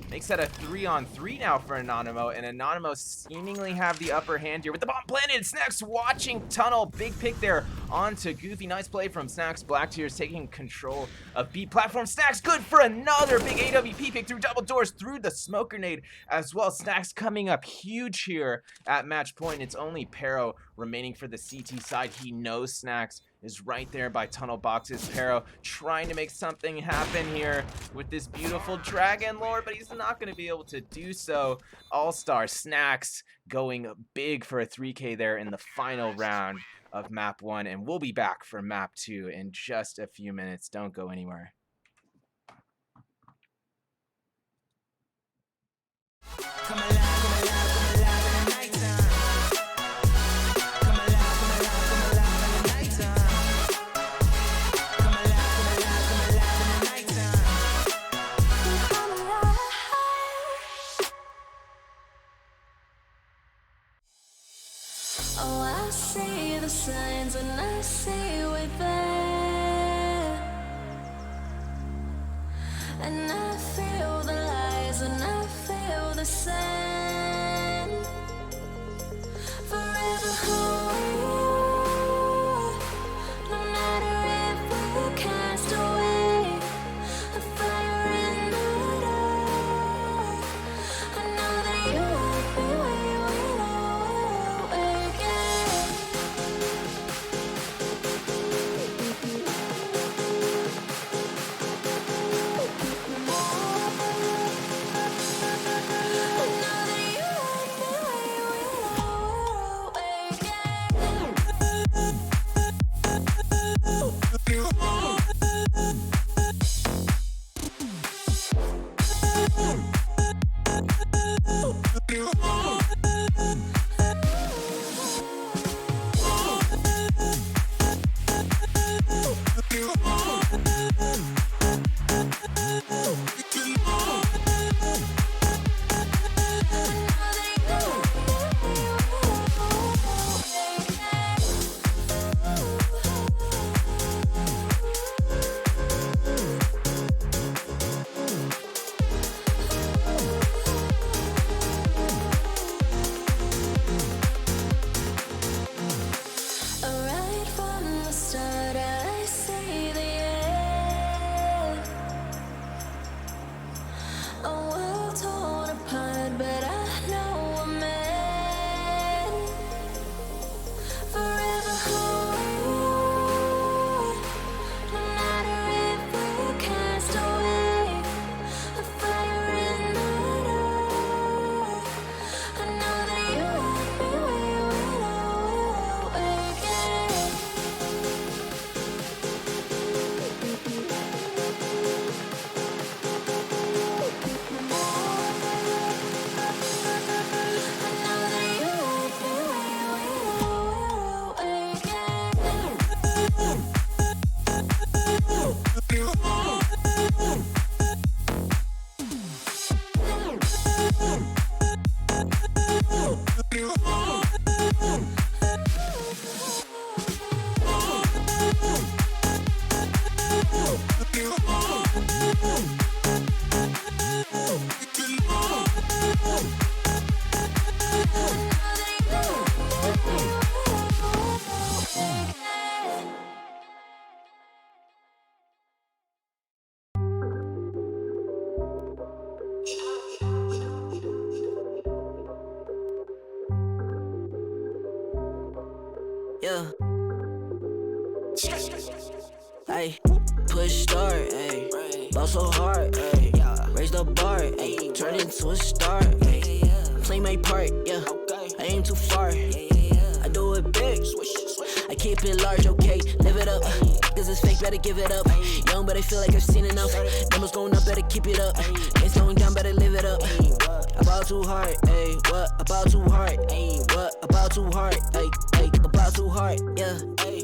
makes that a 3-on-3 now for Anonymo, and Anonymo seemingly have the upper hand here with the bomb planted. Snacks watching tunnel, big pick there onto Goofy. Nice play from Snacks. Black Tears taking control of B platform. Snacks good for another big AWP pick through double doors, through the smoke grenade as well. Snacks coming up huge here at match point. It's only Pero remaining for the CT side. He knows Snacks is right there by tunnel boxes. Pero trying to make something happen here with this beautiful dragon lord, but he's not going to be able to do so. All-Star Snacks going big for a 3K there in the final round of map 1, and we'll be back for map 2 in just a few minutes. Don't go anywhere.
Come alive, come alive, come alive in the nighttime. Come alive, come alive, come alive in the nighttime. Come alive, come alive, come alive in the nighttime.
Oh, I see the signs and I see we're there, and I feel the lies and I feel the sand. Forever who we are, no matter if we're cast away, a fire in the dark. I know that you will be where we know we'll wake up.
Yeah. Ay, push start, ayy. Ball so hard, ayy. Raise the bar, ayy. Turn into a star, ayy. Play my part, yeah. I aim too far. I do it big. I keep it large, okay. Live it up. Cause it's fake, better give it up. Young, but I feel like I've seen enough. Numbers going up, better keep it up. Ain't slowing down, better live it up. About too hard, ayy. What about too hard, ayy? What about too hard, ayy? About too hard, yeah.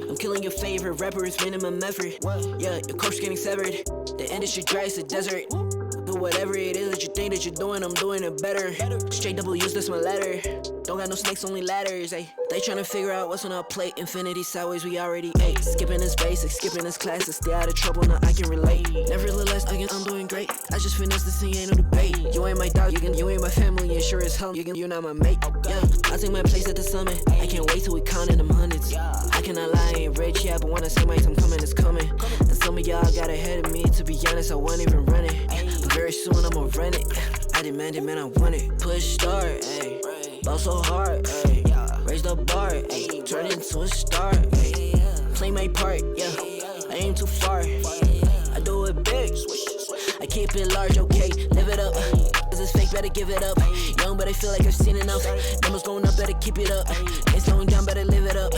I'm killing your favorite rapper, it's minimum effort. Yeah, your corpse getting severed. The industry dry, it's a desert. Do whatever it is that you think that you're doing, I'm doing it better. Straight W's, that's my letter. Don't got no snakes, only ladders, ayy. They tryna figure out what's on our plate. Infinity sideways, we already ate. Skipping is basic, skipping is classic. Stay out of trouble, now I can relate. Nevertheless, I'm doing great. I just finished this thing, ain't no debate. You ain't my dog, you ain't my family, and sure as hell, you're not my mate. Yeah, I take my place at the summit. I can't wait till we counting them hundreds. I cannot lie, I ain't rich, yeah, but when I say my time coming, it's coming. And some of y'all got ahead of me, to be honest, I wasn't even running. But very soon I'ma run it. I demand it, man, I want it. Push start, ayy. Ball so hard, ayy. Raise the bar, ayy. Turn into a star, ayy. Play my part, yeah. I aim too far. I do it big. I keep it large, okay. Live it up. Cause it's fake, better give it up. Young, but I feel like I've seen enough. Numbers going up, better keep it up. Ain't slowing down, better live it up.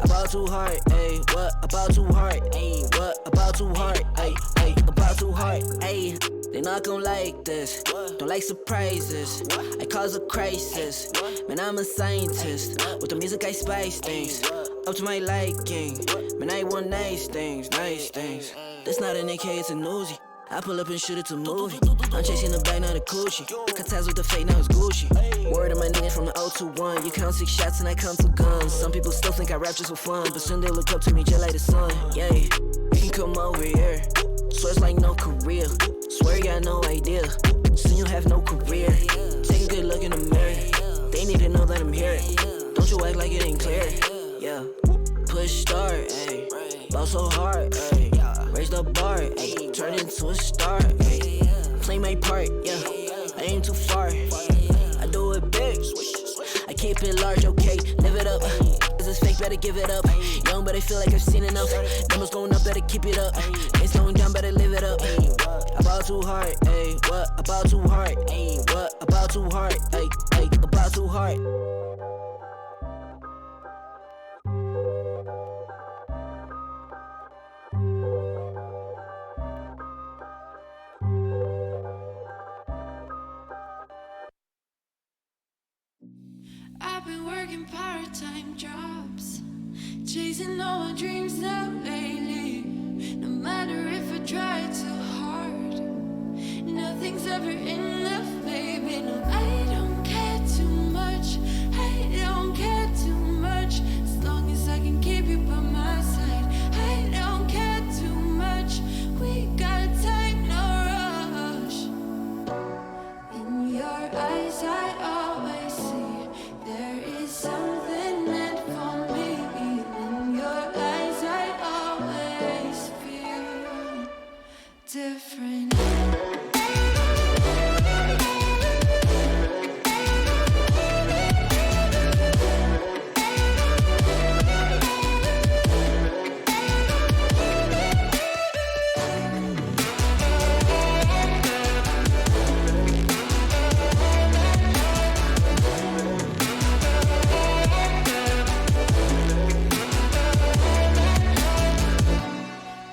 About too hard, ayy. What about too hard, ayy? What about too hard, ayy? About too hard, ayy. They not gon' like this, don't like surprises. I cause a crisis, man, I'm a scientist. With the music I spice things, up to my liking. Man, I want nice things, nice things. That's not an AK, it's a Uzi. I pull up and shoot it to movie. I'm chasing the bag, not a coochie. Cut ties with the fake, now it's Gucci. Word of my nigga from the 021. You count 6 shots and I count 2 guns. Some people still think I rap just for fun, but soon they look up to me just like the sun. Yeah, you can come over here. Swear it's like no career. Swear you got no idea. Soon you have no career. Take a good look in the mirror. They need to know that I'm here. Don't you act like it ain't clear. Yeah, push start, ayy. Ball so hard, ayy. Raise the bar, ayy. Turn into a star, ayy. Play my part, yeah. I aim too far. I do it big. I keep it large, okay. Live it up. Cause it's fake, better give it up. Young, but I feel like I've seen enough. Numbers going up, better keep it up. Ain't slowing down, better live it up. About too hard, ayy. What about too hard, ayy? What about too hard, ayy? About too hard.
I've been working part-time jobs, chasing all my dreams now lately. No matter if I try too hard, nothing's ever enough, baby. No, I don't care too much. I don't care too much. As long as I can keep you by my side, I don't care too much. We got time, no rush. In your eyes, I always see there is something meant for me. In your eyes, I always feel different.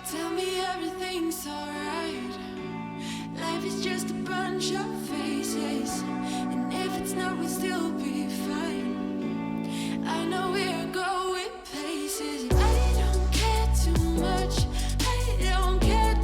Tell me everything's alright. Life is just a bunch of faces, and if it's not, we'll still be fine. I know we're going places. I don't care too much. I don't care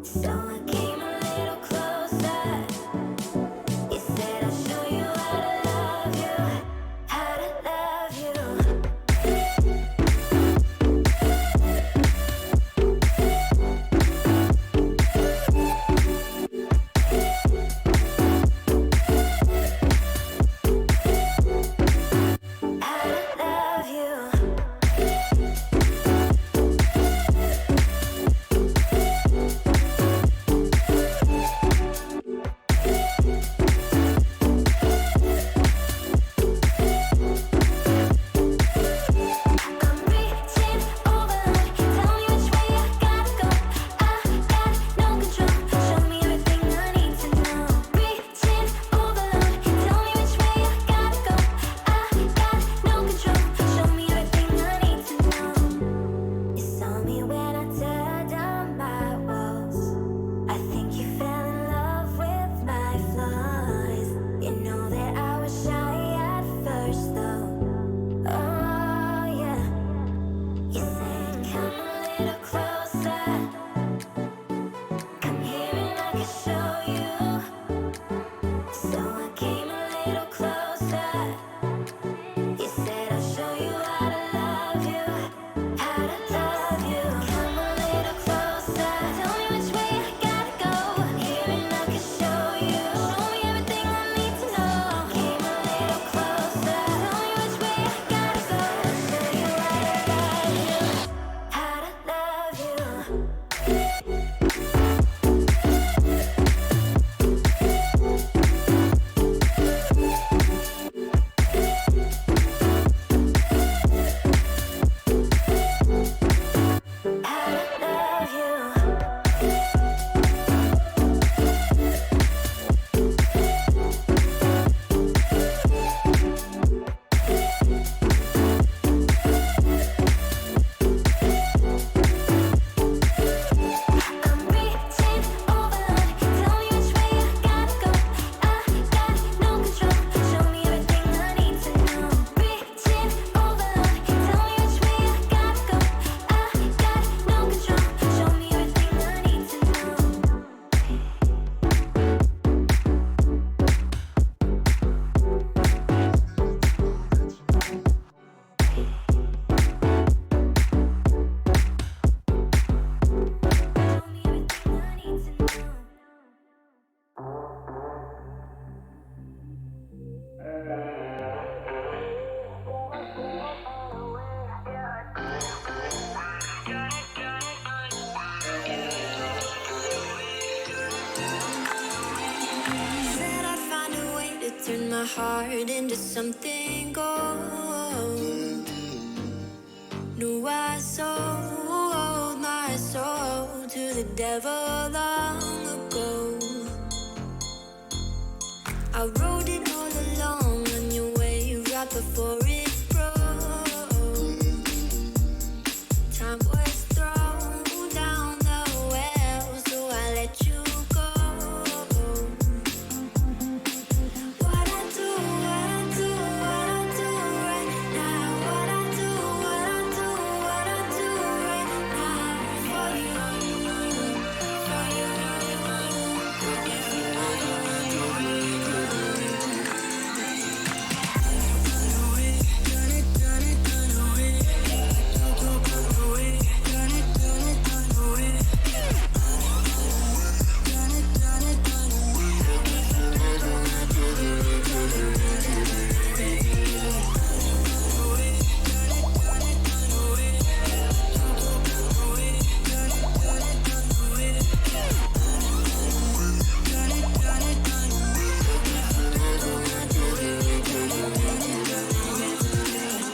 So I came a little closer. You said I'll show you how to love you, how to love you. How to love you. I'm reaching over, tell me which way I gotta go. I got no control, show me everything I need to know. Reaching over, tell me which way I gotta go. I got no control, show me everything I need to know. You saw me when I tear down my walls. I think you fell in love with my flaws. You know that I was shy at first though. Oh yeah. You said come a little closer. Come here and I can show you. So I came a little closer. You said I'll show you how to love you, how to love you. Come a little closer. Tell me which way I gotta go. Here and I can show you. Show me everything I need to know. Came a little closer. Tell me which way I gotta go. Show you how to love you, how to love you. How to love you. I'm reaching over, tell me which way I gotta go. I got no control, show me everything I need to know. Reaching over, tell me which way I gotta go. I got no control, show me everything I need to know. Show me everything I need to know. Said I'd find a way to turn my heart into something gold. Knew I sold my soul to the devil long ago. I rode it all along on your way right before it broke. Time was thrown down the well, so I let you go. What I do right now. What I do right now for you, for you.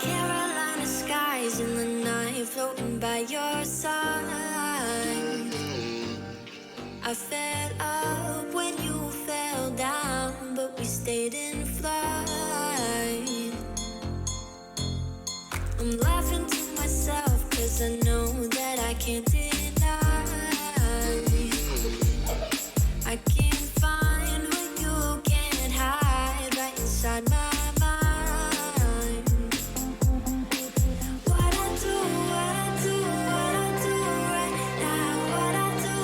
Carolina skies in the night, floating by your side. I fell up when you fell down, but we stayed in flight. I'm laughing to myself, 'cause I know that I can't deny. I can't find what you can't hide right inside my mind. What I do right now. What I do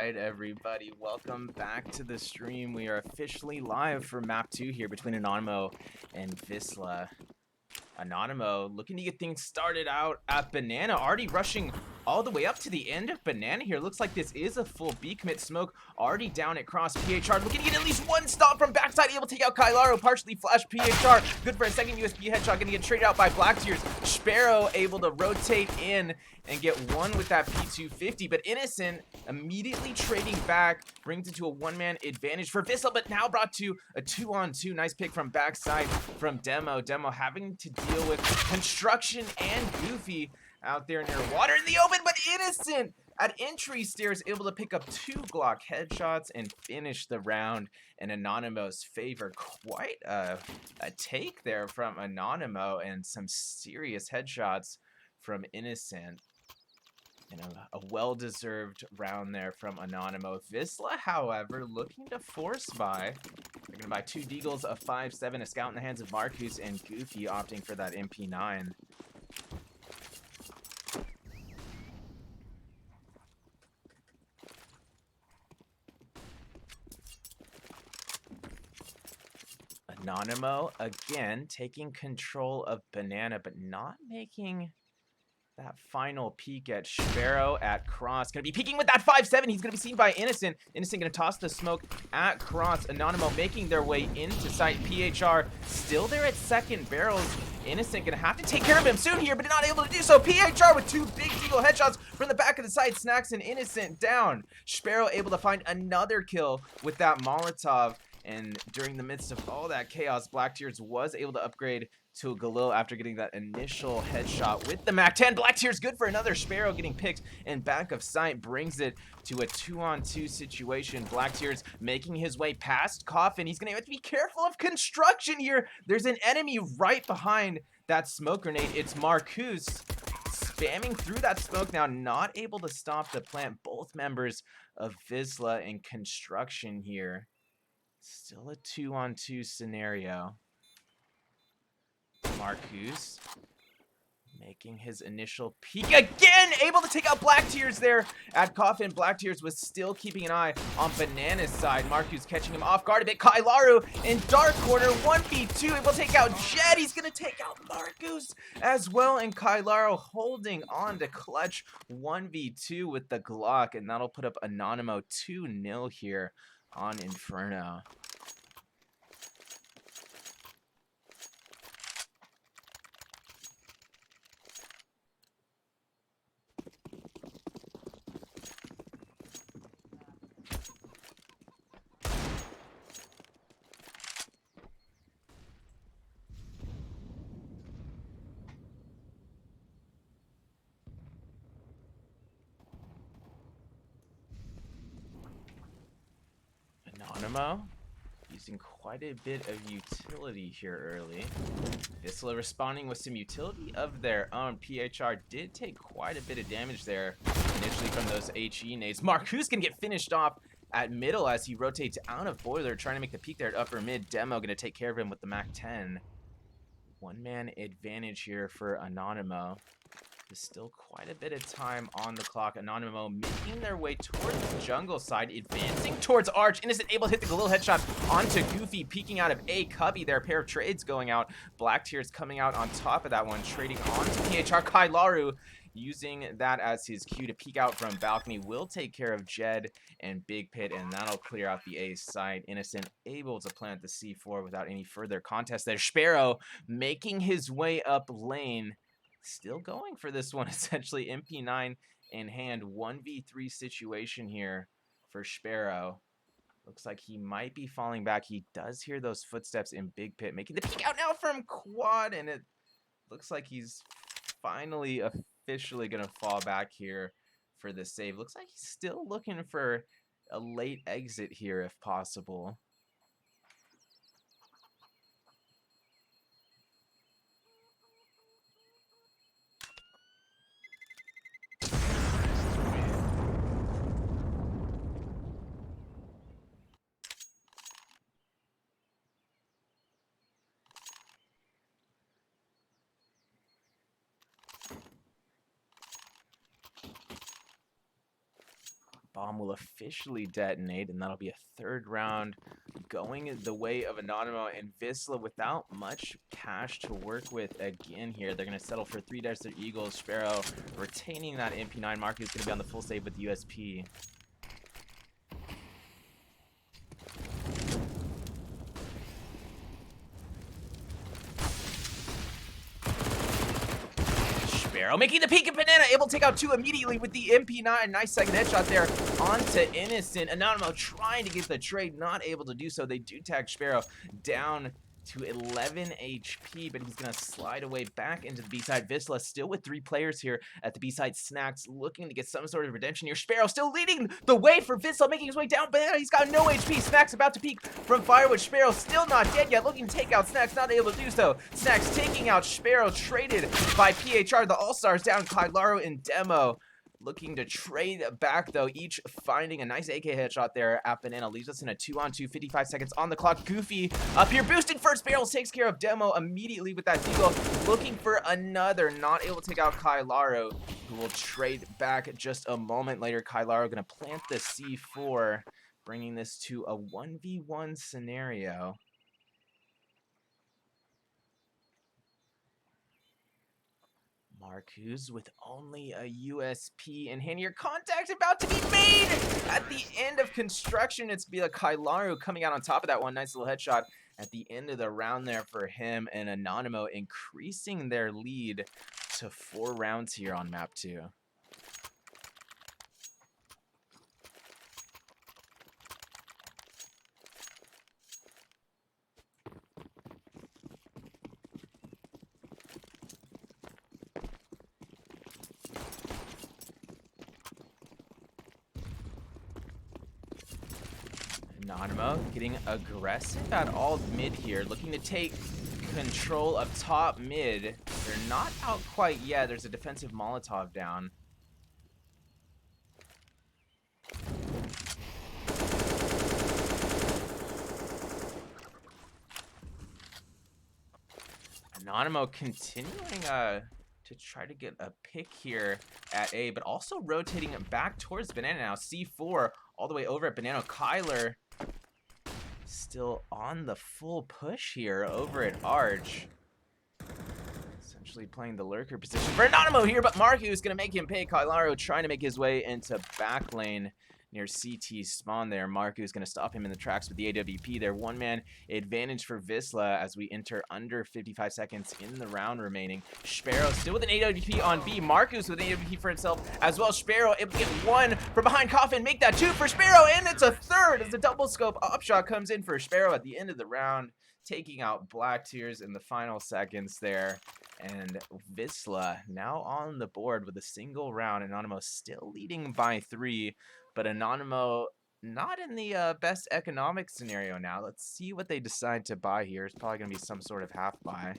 right, everybody, welcome back to the stream. We are officially live for map 2 here between Anonymo and Wisla. Anonymo looking to get things started out at Banana, already rushing all the way up to the end of Banana here. Looks like this is a full B commit. Smoke already down at cross. PHR looking to get at least one stop from backside, able to take out Kylaro, partially flash PHR. Good for a second USB headshot, gonna get traded out by Black Tears. Sparrow able to rotate in and get one with that P250, but Innocent immediately trading back, brings it to a one-man advantage for Wisla, but now brought to a 2-on-2. Nice pick from backside from Demo. Demo having to deal with Construction and Goofy out there near water in the open, but Innocent at entry stairs able to pick up 2 Glock headshots and finish the round in Anonymo's favor. Quite a take there from Anonymo, and some serious headshots from Innocent. And a well-deserved round there from Anonymo. Wisla, however, looking to force buy. They're going to buy 2 Deagles, a 5.7, a Scout in the hands of Marcus, and Goofy opting for that MP9. Anonymo, again, taking control of Banana, but not making that final peek at Sparrow at cross. Gonna be peeking with that 5.7. He's gonna be seen by Innocent. Innocent gonna toss the smoke at cross. Anonymo making their way into sight. PHR still there at second barrels. Innocent gonna have to take care of him soon here, but not able to do so. PHR with 2 big deagle headshots from the back of the side. Snacks and Innocent down. Sparrow able to find another kill with that Molotov. And during the midst of all that chaos, Black Tears was able to upgrade to a Galil after getting that initial headshot with the MAC-10. Black Tears good for another. Sparrow getting picked and back of sight brings it to a 2-on-2 situation. Black Tears making his way past Coffin. He's gonna have to be careful of Construction here. There's an enemy right behind that smoke grenade. It's Marcus spamming through that smoke now, not able to stop the plant. Both members of Wisla and Construction here. Still a 2-on-2 scenario. Marcus making his initial peek again, able to take out Black Tears there at Coffin. Black Tears was still keeping an eye on Banana's side. Marcus catching him off guard a bit. Kylaro in dark corner, 1v2, able to take out Jed. He's gonna take out Marcus as well, and Kylaro holding on to clutch 1v2 with the Glock, and that'll put up Anonymo 2-0 here on Inferno. Anonymo using quite a bit of utility here early. Wisla responding with some utility of their own. PHR did take quite a bit of damage there initially from those HE nades. Marcus can get finished off at middle as he rotates out of Boiler, trying to make the peek there at upper mid. Demo gonna take care of him with the MAC-10. One-man advantage here for Anonymo. There's still quite a bit of time on the clock. Anonymo making their way towards the jungle side, advancing towards Arch. Innocent able to hit the Galil headshot onto Goofy, peeking out of A. Cubby there. A pair of trades going out. Black Tears coming out on top of that one, trading onto PHR. Kylaro using that as his cue to peek out from balcony. Will take care of Jed and Big Pit, and that'll clear out the A side. Innocent able to plant the C4 without any further contest there. Sparrow making his way up lane. Still going for this one, essentially. MP9 in hand. 1v3 situation here for Sparrow. Looks like he might be falling back. He does hear those footsteps in Big Pit, making the peek out now from Quad, and it looks like he's finally officially going to fall back here for the save. Looks like he's still looking for a late exit here if possible. bomb will officially detonate, and that'll be a third round going the way of Anonymo and Wisla without much cash to work with again here. They're going to settle for 3 Desert Eagles. Sparrow retaining that MP9. Marcus going to be on the full save with USP. Sparrow making the peek at Banana, able to take out 2 immediately with the MP9. Nice second headshot there onto Innocent. Anonymo trying to get the trade, not able to do so. They do tag Sparrow down to 11 HP, but he's going to slide away back into the B-side. Wisla still with 3 players here at the B-side. Snacks looking to get some sort of redemption here. Sparrow still leading the way for Wisla, making his way down, but he's got no HP. Snacks about to peek from Firewood. Sparrow still not dead yet, looking to take out Snacks, not able to do so. Snacks taking out Sparrow, traded by PHR. The All-Stars down, Clydlaro and Demo. Looking to trade back, though, each finding a nice AK headshot there at Banana. Leaves us in a 2-on-2, 55 seconds on the clock. Goofy up here, boosting first. Barrels takes care of Demo immediately with that deagle. Looking for another, not able to take out Clydlaro, who will trade back just a moment later. Clydlaro going to plant the C4, bringing this to a 1v1 scenario. Marcus with only a USP in hand here. Contact about to be made at the end of construction. It's be like Clydlaro coming out on top of that one. Nice little headshot at the end of the round there for him, and Anonymo increasing their lead to 4 rounds here on map 2. Anonymo getting aggressive at all mid here, looking to take control of top mid. They're not out quite yet. There's a defensive Molotov down. Anonymo continuing to try to get a pick here at A, but also rotating it back towards Banana now. C4 all the way over at Banana. Kyler still on the full push here over at Arch. Essentially playing the lurker position for Anonymo here, but Marku is going to make him pay. Clydlaro trying to make his way into back lane near CT spawn there. Marku is going to stop him in the tracks with the AWP there. 1-man advantage for Wisla as we enter under 55 seconds in the round remaining. Sparrow still with an AWP on B. Marcus with an AWP for himself as well. Sparrow able to get 1 from behind Coffin, make that 2 for Sparrow, and it's a 3rd as the double scope upshot comes in for Sparrow at the end of the round, taking out Black Tears in the final seconds there. And Wisla now on the board with a single round. Anonymo still leading by 3. But Anonymo not in the best economic scenario now. Let's see what they decide to buy here. It's probably going to be some sort of half buy.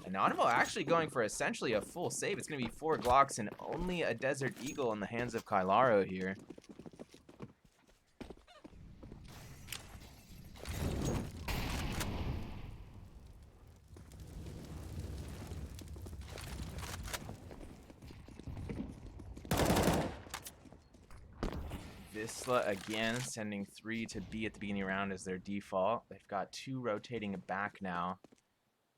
Anonymo actually going for essentially a full save. It's going to be 4 Glocks and only a Desert Eagle in the hands of Clydlaro here. Wisla again sending 3 to B at the beginning of the round as their default. They've got 2 rotating back now.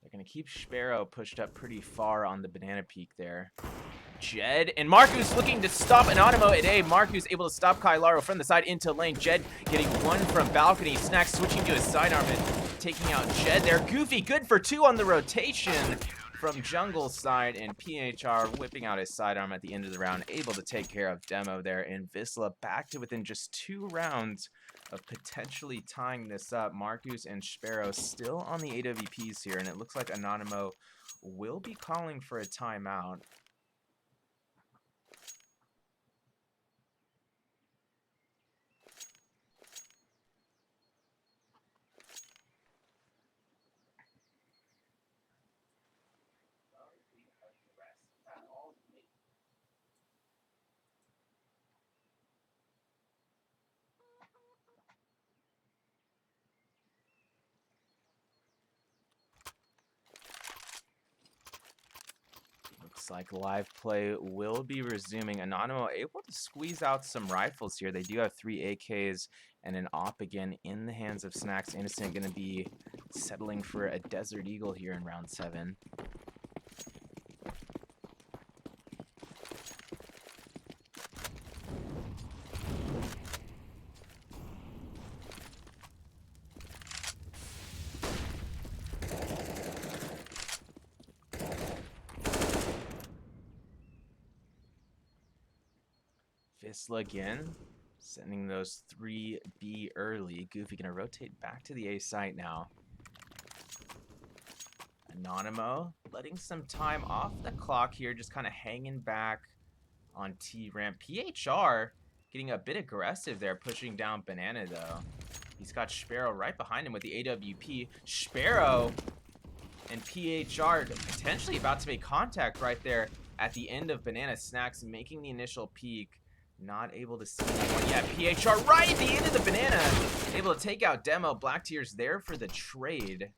They're going to keep Sparrow pushed up pretty far on the banana peak there. Jed and Marcus looking to stop Anonymo at A. Marcus able to stop Clydlaro from the side into lane. Jed getting 1 from balcony. Snacks switching to his sidearm and taking out Jed there. Goofy good for 2 on the rotation from jungle side, and PHR whipping out his sidearm at the end of the round, able to take care of Demo there, and Wisla back to within just 2 rounds of potentially tying this up. Marcus and Sparrow still on the AWPs here, and it looks like Anonymo will be calling for a timeout. Looks like live play will be resuming. Anonymo able to squeeze out some rifles here. They do have 3 AKs and an AWP again in the hands of Snacks. Innocent going to be settling for a Desert Eagle here in round 7. Wisla again, sending those 3B early. Goofy gonna rotate back to the A site now. Anonymo letting some time off the clock here, just kind of hanging back on T ramp. PHR getting a bit aggressive there, pushing down Banana though. He's got Sparrow right behind him with the AWP. Sparrow and PHR potentially about to make contact right there at the end of Banana. Snacks making the initial peek. Not able to see anyone yet. PHR right at the end of the Banana. Able to take out Demo. Black Tears there for the trade.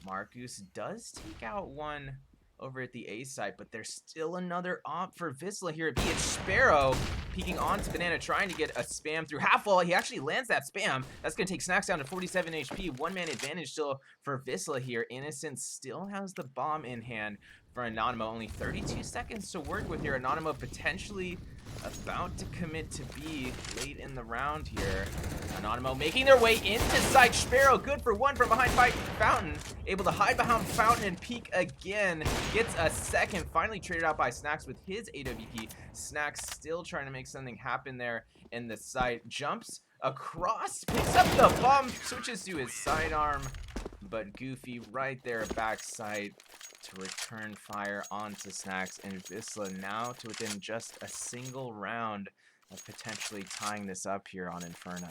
Marcus does take out one over at the A site, but there's still another op for Wisla here. Be it Sparrow peeking onto Banana, trying to get a spam through half wall. He actually lands that spam. That's going to take Snacks down to 47 HP. One-man advantage still for Wisla here. Innocent still has the bomb in hand for Anonymo. Only 32 seconds to work with here. Anonymo potentially about to commit to B late in the round here. Anonymo making their way into site. Sparrow good for one from behind Fountain. Able to hide behind Fountain and peek again. Gets a second. Finally traded out by Snacks with his AWP. Snacks still trying to make something happen there in the site. Jumps across. Picks up the bomb. Switches to his sidearm. But Goofy right there backside to return fire onto Snacks, and Wisla now to within just a single round of potentially tying this up here on Inferno.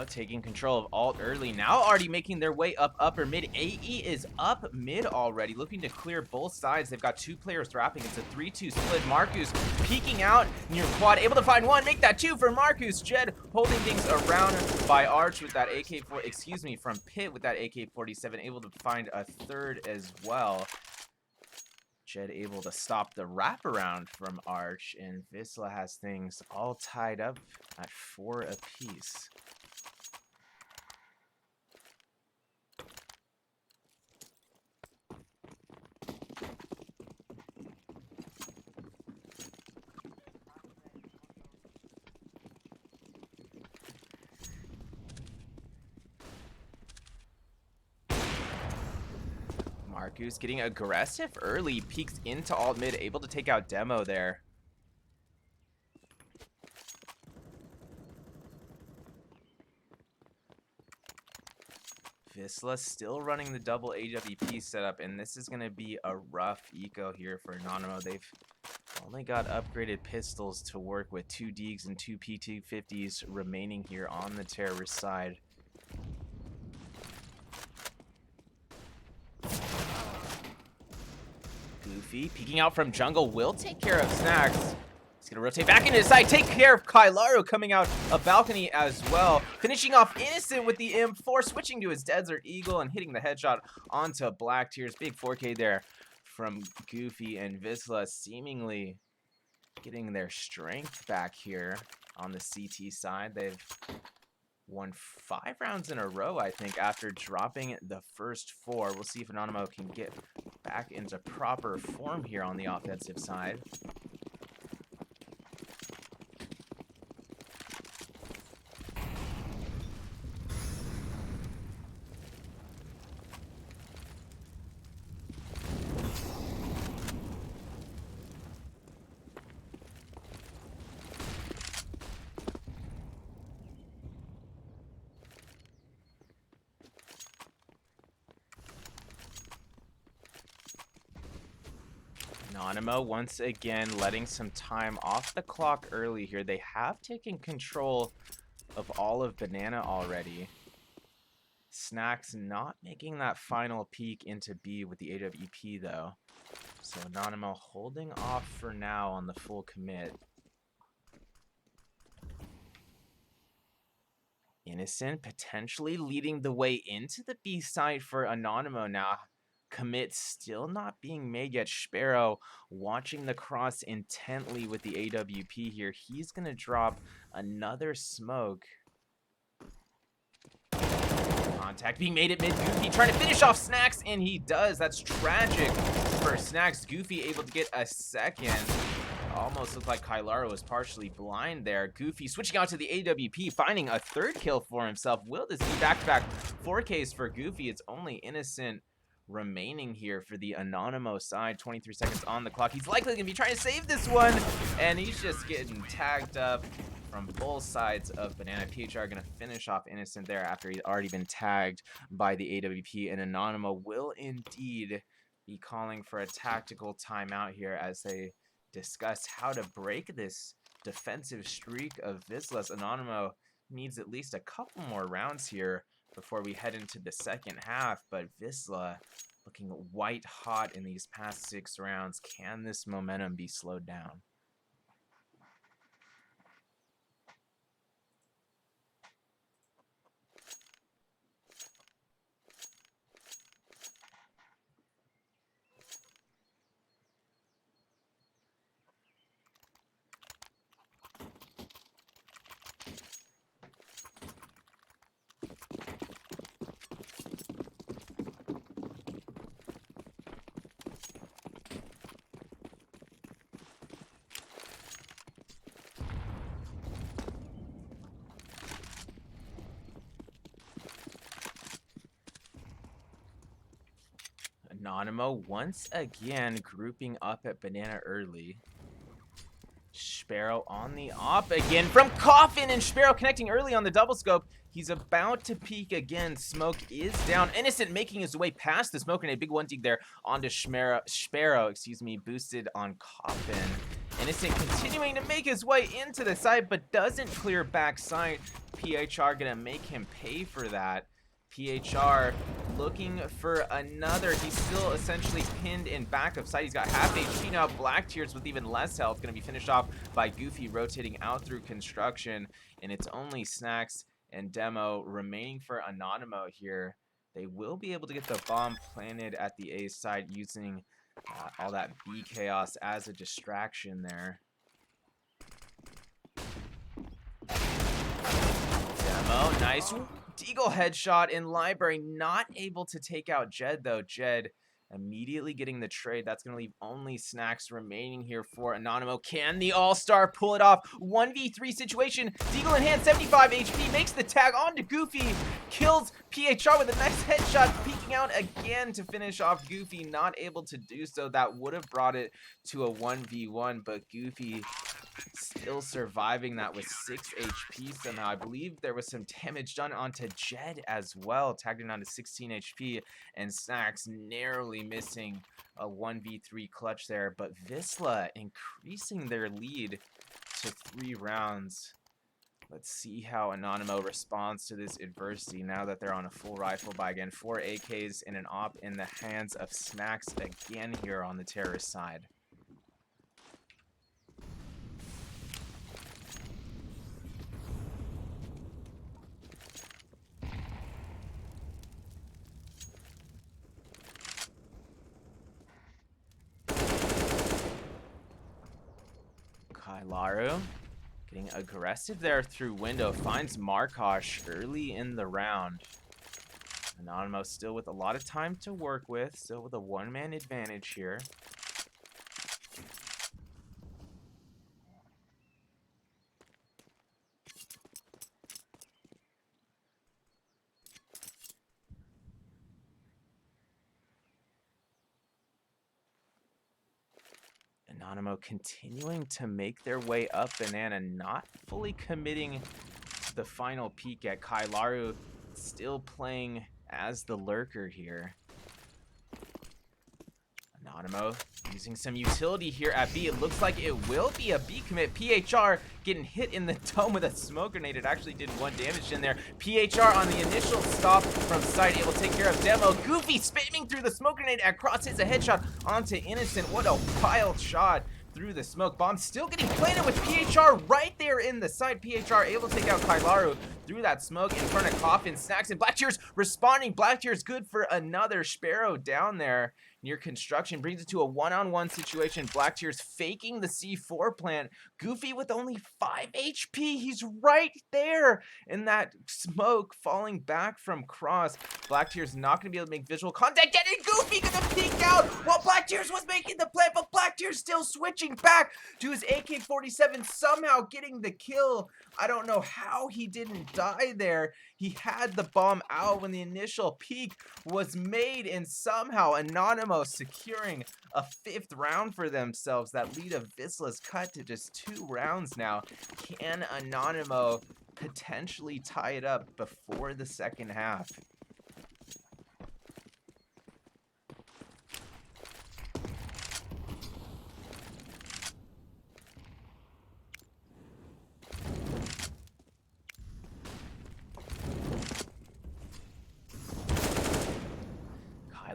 Taking control of alt early, now already making their way up upper mid. AE is up mid already, looking to clear both sides. They've got 2 players thrapping. It's a 3-2 split. Marcus peeking out near quad, able to find one, make that 2 for Marcus. Jed holding things around by Arch with that AK-4, excuse me, from Pit with that AK-47, able to find a third as well. Jed able to stop the wraparound from Arch, and Wisla has things all tied up at 4 apiece. Marcus getting aggressive early, peeks into alt mid, able to take out Demo there. Wisla still running the double AWP setup, and this is going to be a rough eco here for Anonymo. They've only got upgraded pistols to work with, 2 Deegs and 2 P250s remaining here on the terrorist side. Goofy peeking out from jungle will take care of Snacks. He's gonna rotate back into his side, take care of Kailaru coming out a balcony as well. Finishing off Innocent with the M4, switching to his Desert Eagle and hitting the headshot onto Black Tears. Big 4K there from Goofy, and Wisla seemingly getting their strength back here on the CT side. They've won 5 rounds in a row, I think, after dropping the first 4. We'll see if Anonymo can get back into proper form here on the offensive side. Anonymo once again letting some time off the clock early here. They have taken control of all of Banana already. Snacks not making that final peek into B with the AWP though. So Anonymo holding off for now on the full commit. Innocent potentially leading the way into the B side for Anonymo now. Commit still not being made yet. Sparrow watching the cross intently with the AWP here. He's going to drop another smoke. Contact being made at mid. Goofy trying to finish off Snacks, and he does. That's tragic for Snacks. Goofy able to get a second. Almost looked like Kylaro was partially blind there. Goofy switching out to the AWP, finding a third kill for himself. Will this be back-to-back 4Ks for Goofy? It's only Innocent remaining here for the Anonymo side. 23 seconds on the clock. He's likely going to be trying to save this one, and he's just getting tagged up from both sides of Banana. PHR going to finish off Innocent there after he's already been tagged by the AWP, and Anonymo will indeed be calling for a tactical timeout here as they discuss how to break this defensive streak of Wisla's. Anonymo needs at least a couple more rounds here before we head into the second half, but Wisla looking white hot in these past 6 rounds. Can this momentum be slowed down? Anonymo once again grouping up at Banana early. Sparrow on the op again from Coffin, and Sparrow connecting early on the double scope. He's about to peek again. Smoke is down. Innocent making his way past the smoke, and a big one dig there onto Sparrow, boosted on Coffin. Innocent continuing to make his way into the side, but doesn't clear backside. PHR gonna make him pay for that. PHR looking for another. He's still essentially pinned in back of sight. He's got half HP now. Black Tears with even less health going to be finished off by Goofy rotating out through construction. And it's only Snacks and Demo remaining for Anonymo here. They will be able to get the bomb planted at the A side using all that B chaos as a distraction there. Demo, nice Deagle headshot in Library, not able to take out Jed though. Jed immediately getting the trade. That's going to leave only Snacks remaining here for Anonymo. Can the All-Star pull it off? 1v3 situation. Deagle in hand, 75 HP, makes the tag onto Goofy, kills PHR with a nice headshot, peeking out again to finish off Goofy. Not able to do so. That would have brought it to a 1v1, but Goofy still surviving that with 6 HP somehow. I believe there was some damage done onto Jed as well, tagged him down to 16 HP, and Snacks narrowly missing a 1v3 clutch there. But Wisla increasing their lead to 3 rounds. Let's see how Anonymo responds to this adversity now that they're on a full rifle buy again. 4 AKs and an op in the hands of Snacks again here on the terrorist side. Kylaro getting aggressive there through window, finds Markosh early in the round. Anonymo still with a lot of time to work with, still with a 1-man advantage here. Anonymo continuing to make their way up Banana, not fully committing to the final peek at Kylaro, still playing as the lurker here. Anonymo using some utility here at B. It looks like it will be a B commit. PHR getting hit in the dome with a smoke grenade. It actually did 1 damage in there. PHR on the initial stop from side, able to take care of Demo. Goofy spamming through the smoke grenade at Cross, hits a headshot onto Innocent. What a wild shot through the smoke. Bomb still getting planted with PHR right there in the side. PHR able to take out Kailaru through that smoke in front of Coffin. Snacks and Black Tears responding. Black Tears good for another. Sparrow down there near construction brings it to a 1-on-1 situation. Black Tears faking the C4 plant. Goofy with only 5 HP. He's right there in that smoke falling back from Cross. Black Tears not going to be able to make visual contact. Getting Goofy going to peek out while Black Tears was making the play, but Black Tears still switching back to his AK-47, somehow getting the kill. I don't know how he didn't die there. He had the bomb out when the initial peek was made, and somehow Anonymo securing a 5th round for themselves. That lead of Wisla's cut to just 2 rounds now. Can Anonymo potentially tie it up before the second half?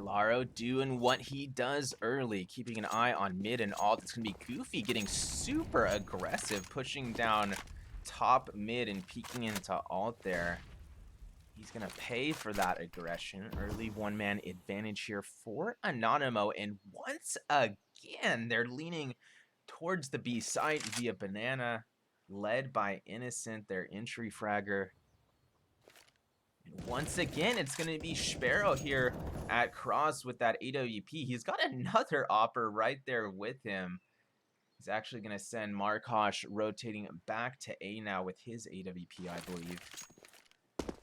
Laro doing what he does early, keeping an eye on mid and alt. It's going to be Goofy getting super aggressive, pushing down top mid and peeking into alt there. He's going to pay for that aggression. Early 1-man advantage here for Anonymo. And once again, they're leaning towards the B side via Banana, led by Innocent, their entry fragger. And once again, it's going to be Sparrow here at Cross with that AWP. He's got another Opper right there with him. He's actually going to send Markosh rotating back to A now with his AWP, I believe.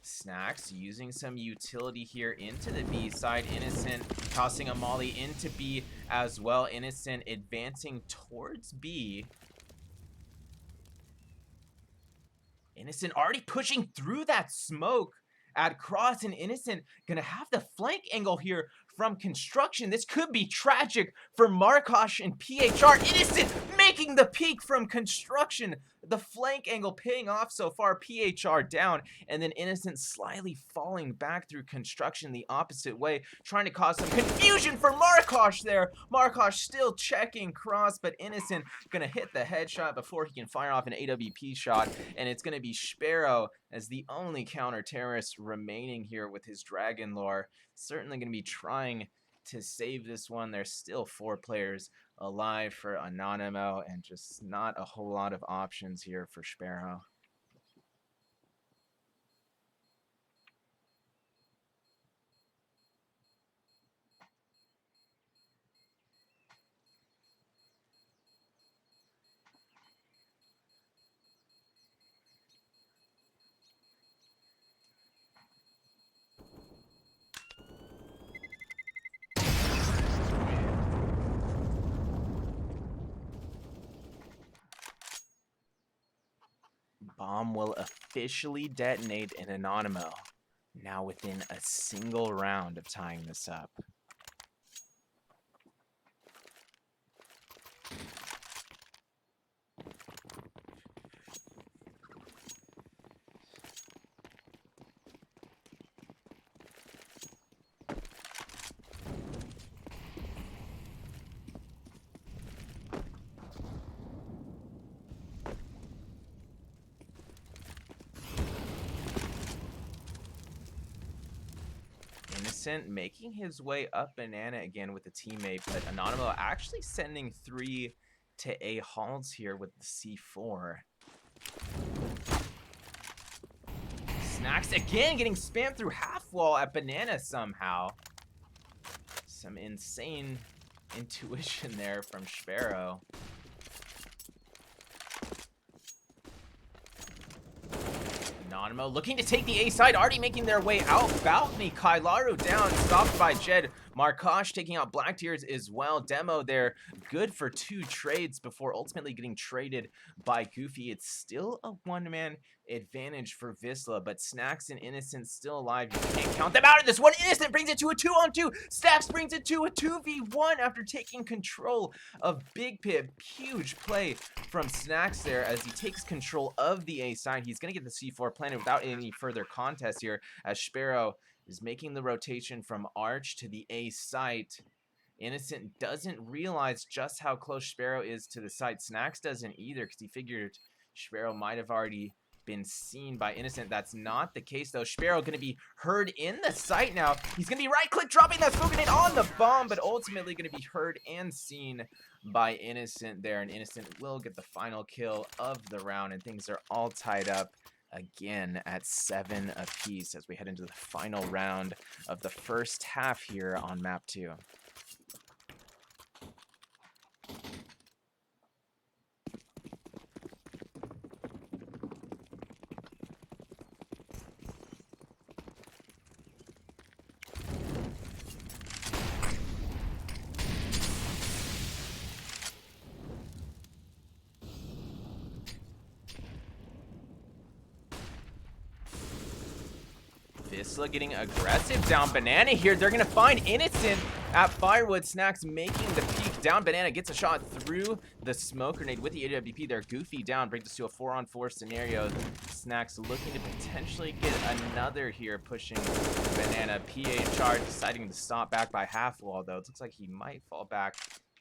Snacks using some utility here into the B side. Innocent tossing a molly into B as well. Innocent advancing towards B. Innocent already pushing through that smoke at Cross, and Innocent gonna have the flank angle here from construction. This could be tragic for Markosh and PHR. Innocent making the peak from construction. The flank angle paying off so far. PHR down, and then Innocent slyly falling back through construction the opposite way, trying to cause some confusion for Markosh there. Markosh still checking Cross, but Innocent gonna hit the headshot before he can fire off an AWP shot, and it's gonna be Sparrow as the only counter-terrorist remaining here with his Dragon Lore. Certainly gonna be trying to save this one. There's still 4 players alive for Anonymo, and just not a whole lot of options here for Sparrow. Bomb will officially detonate in Anonymo, now within a single round of tying this up. Making his way up Banana again with a teammate, but Anonymo actually sending 3 to A halls here with the C4. Snacks again getting spammed through half wall at Banana somehow. Some insane intuition there from Sparrow. Anonymo looking to take the A side, already making their way out. Balcony, Kailaru down, stopped by Jed Markosh taking out Black Tears as well. Demo there, good for 2 trades before ultimately getting traded by Goofy. It's still a one-man advantage for Wisla, but Snacks and Innocent still alive. You can't count them out of this one. Innocent brings it to a 2-on-2. Snacks brings it to a 2v1 after taking control of Big Pip. Huge play from Snacks there as he takes control of the A side. He's going to get the C4 planted without any further contest here as Sparrow is making the rotation from Arch to the A site. Innocent doesn't realize just how close Sparrow is to the site. Snacks doesn't either because he figured Sparrow might have already been seen by Innocent. That's not the case though. Sparrow going to be heard in the site now. He's going to be right-click dropping that smoke grenade on the bomb, but ultimately going to be heard and seen by Innocent there. And Innocent will get the final kill of the round, and things are all tied up again at 7 apiece as we head into the final round of the first half here on map 2. Wisla getting aggressive down Banana here. They're going to find Innocent at Firewood. Snacks making the peek down. Banana gets a shot through the smoke grenade with the AWP. They're Goofy down. Brings us to a 4-on-4 scenario. Snacks looking to potentially get another here, pushing Banana. PHR deciding to stop back by half wall, though. It looks like he might fall back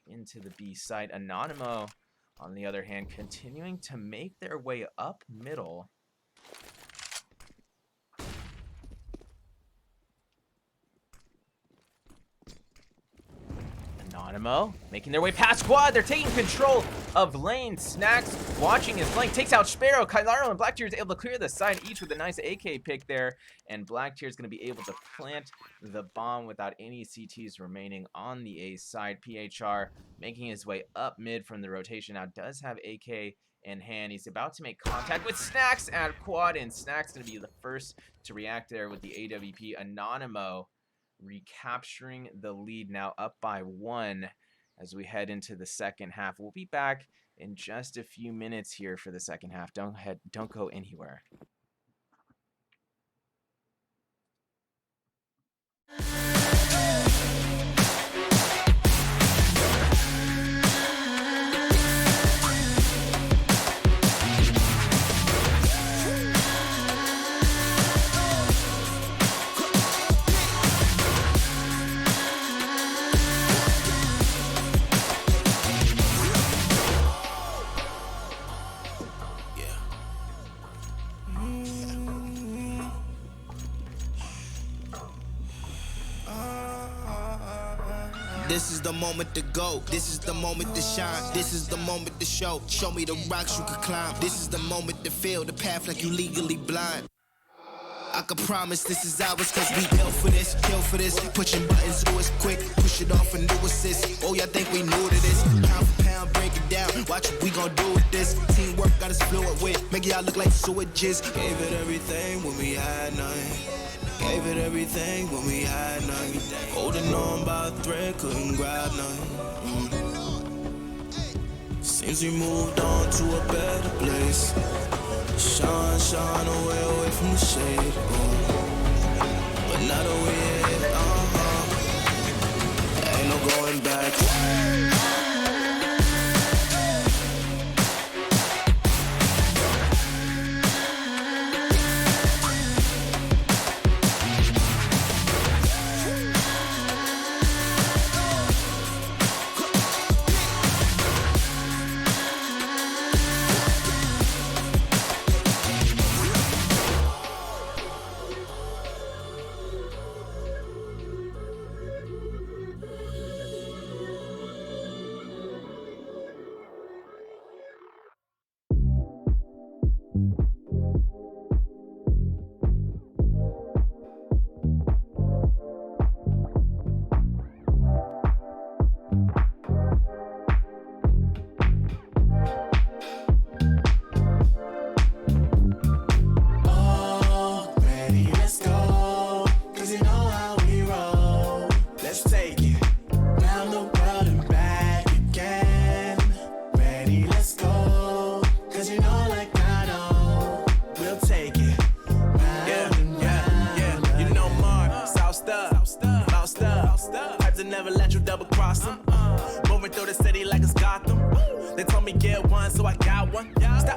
into the B site. Anonymo, on the other hand, continuing to make their way up middle. Anonymo making their way past squad. They're taking control of lane. Snacks watching his flank. Takes out Sparrow. Kylaro and Black Tears able to clear the side each with a nice AK pick there. And Black Tears going to be able to plant the bomb without any CTs remaining on the A side. PHR making his way up mid from the rotation. Now does have AK in hand. He's about to make contact with Snacks at quad. And Snacks going to be the first to react there with the AWP. Anonymo recapturing the lead now up by 1 as we head into the second half. We'll be back in just a few minutes here for the second half. Don't go anywhere.
This is the moment to go. This is the moment to shine. This is the moment to show. Show me the rocks you could climb. This is the moment to feel the path like you legally blind. I can promise this is ours cause we built for this, kill for this. Pushing buttons so it's quick, push it off a new assist. Oh, y'all think we new to this? Pound for pound, break it down. Watch what we gon' do with this. Teamwork got us fluid with. Make y'all look like switches. Gave it everything when we had nothing. Gave it everything when we had nothing. Holding on by a thread, couldn't grab nothing. Seems we moved on to a better place. Shine away from the shade. But not away, ain't no going back.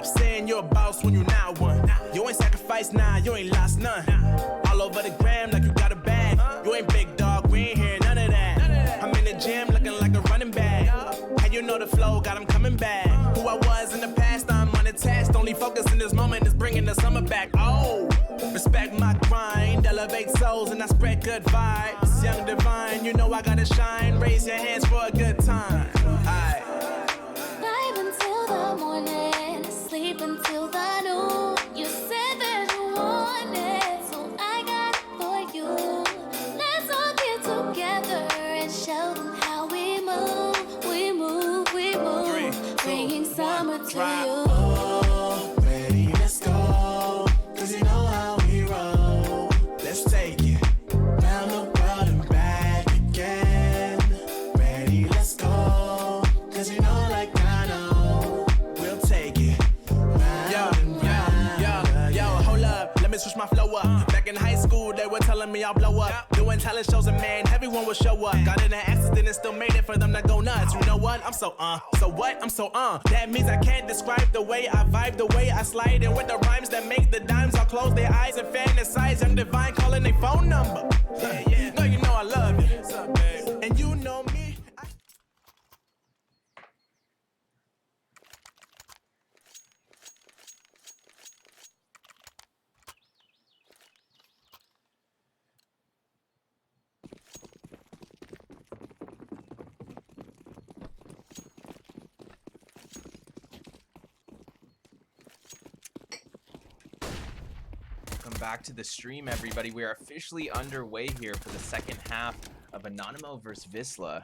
Stop saying you're a boss when you're not one. You ain't sacrificed, nah, you ain't lost none. All over the gram like you got a bag. You ain't big dog, we ain't hear none of that. I'm in the gym looking like a running back. How you know the flow, got him coming back. Who I was in the past, I'm unattached. Only focus in this moment is bringing the summer back. Oh, respect my grind, elevate souls and I spread good vibes. Young divine, you know I gotta shine. Raise your hands for a good time. Aight.
Vibe until the morning, sleep until the noon. You said that you want it, so I got it for you. Let's all get together and show them how we move. We move, we move.
3, 2,
Bringing
1,
summer to
drop.
you.
Oh, ready, let's go. 'Cause you know how we roll. Let's take it round the world and back again. Ready, let's go. 'Cause you know, like I know, we'll take it round and round.
Yo, hold up, let me switch my flow up. Back in high school, they were telling me I'll blow up. Doing talent shows and man, everyone would show up. Got in an accident and still made it for them to go nuts. You know what? I'm so so what? I'm so That means I can't describe the way I vibe, the way I slide. And with the rhymes that make the dimes, I'll close their eyes and fantasize. Young divine calling their phone number. Yeah. No, you know I love you. What's up, babe? And you know me.
Welcome back to the stream, everybody. We are officially underway here for the second half of Anonymo versus Wisla.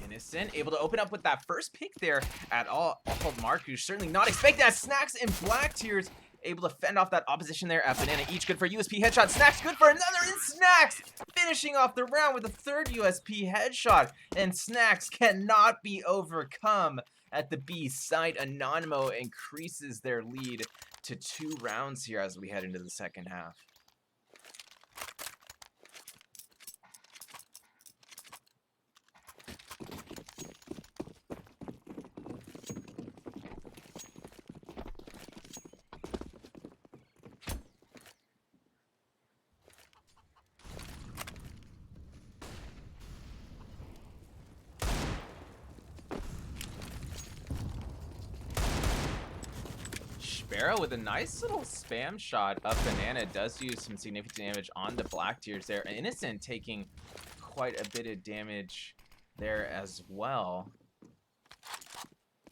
Innocent able to open up with that first pick there at all. Marcus certainly not expecting that. Snacks and Black Tears able to fend off that opposition there at Banana. Each good for USP headshot. Snacks good for another, and Snacks finishing off the round with a third USP headshot. And Snacks cannot be overcome at the B site. Anonymo increases their lead to 2 rounds here as we head into the second half. Sparrow with a nice little spam shot up Banana does do some significant damage on the Black Tears there. Innocent taking quite a bit of damage there as well.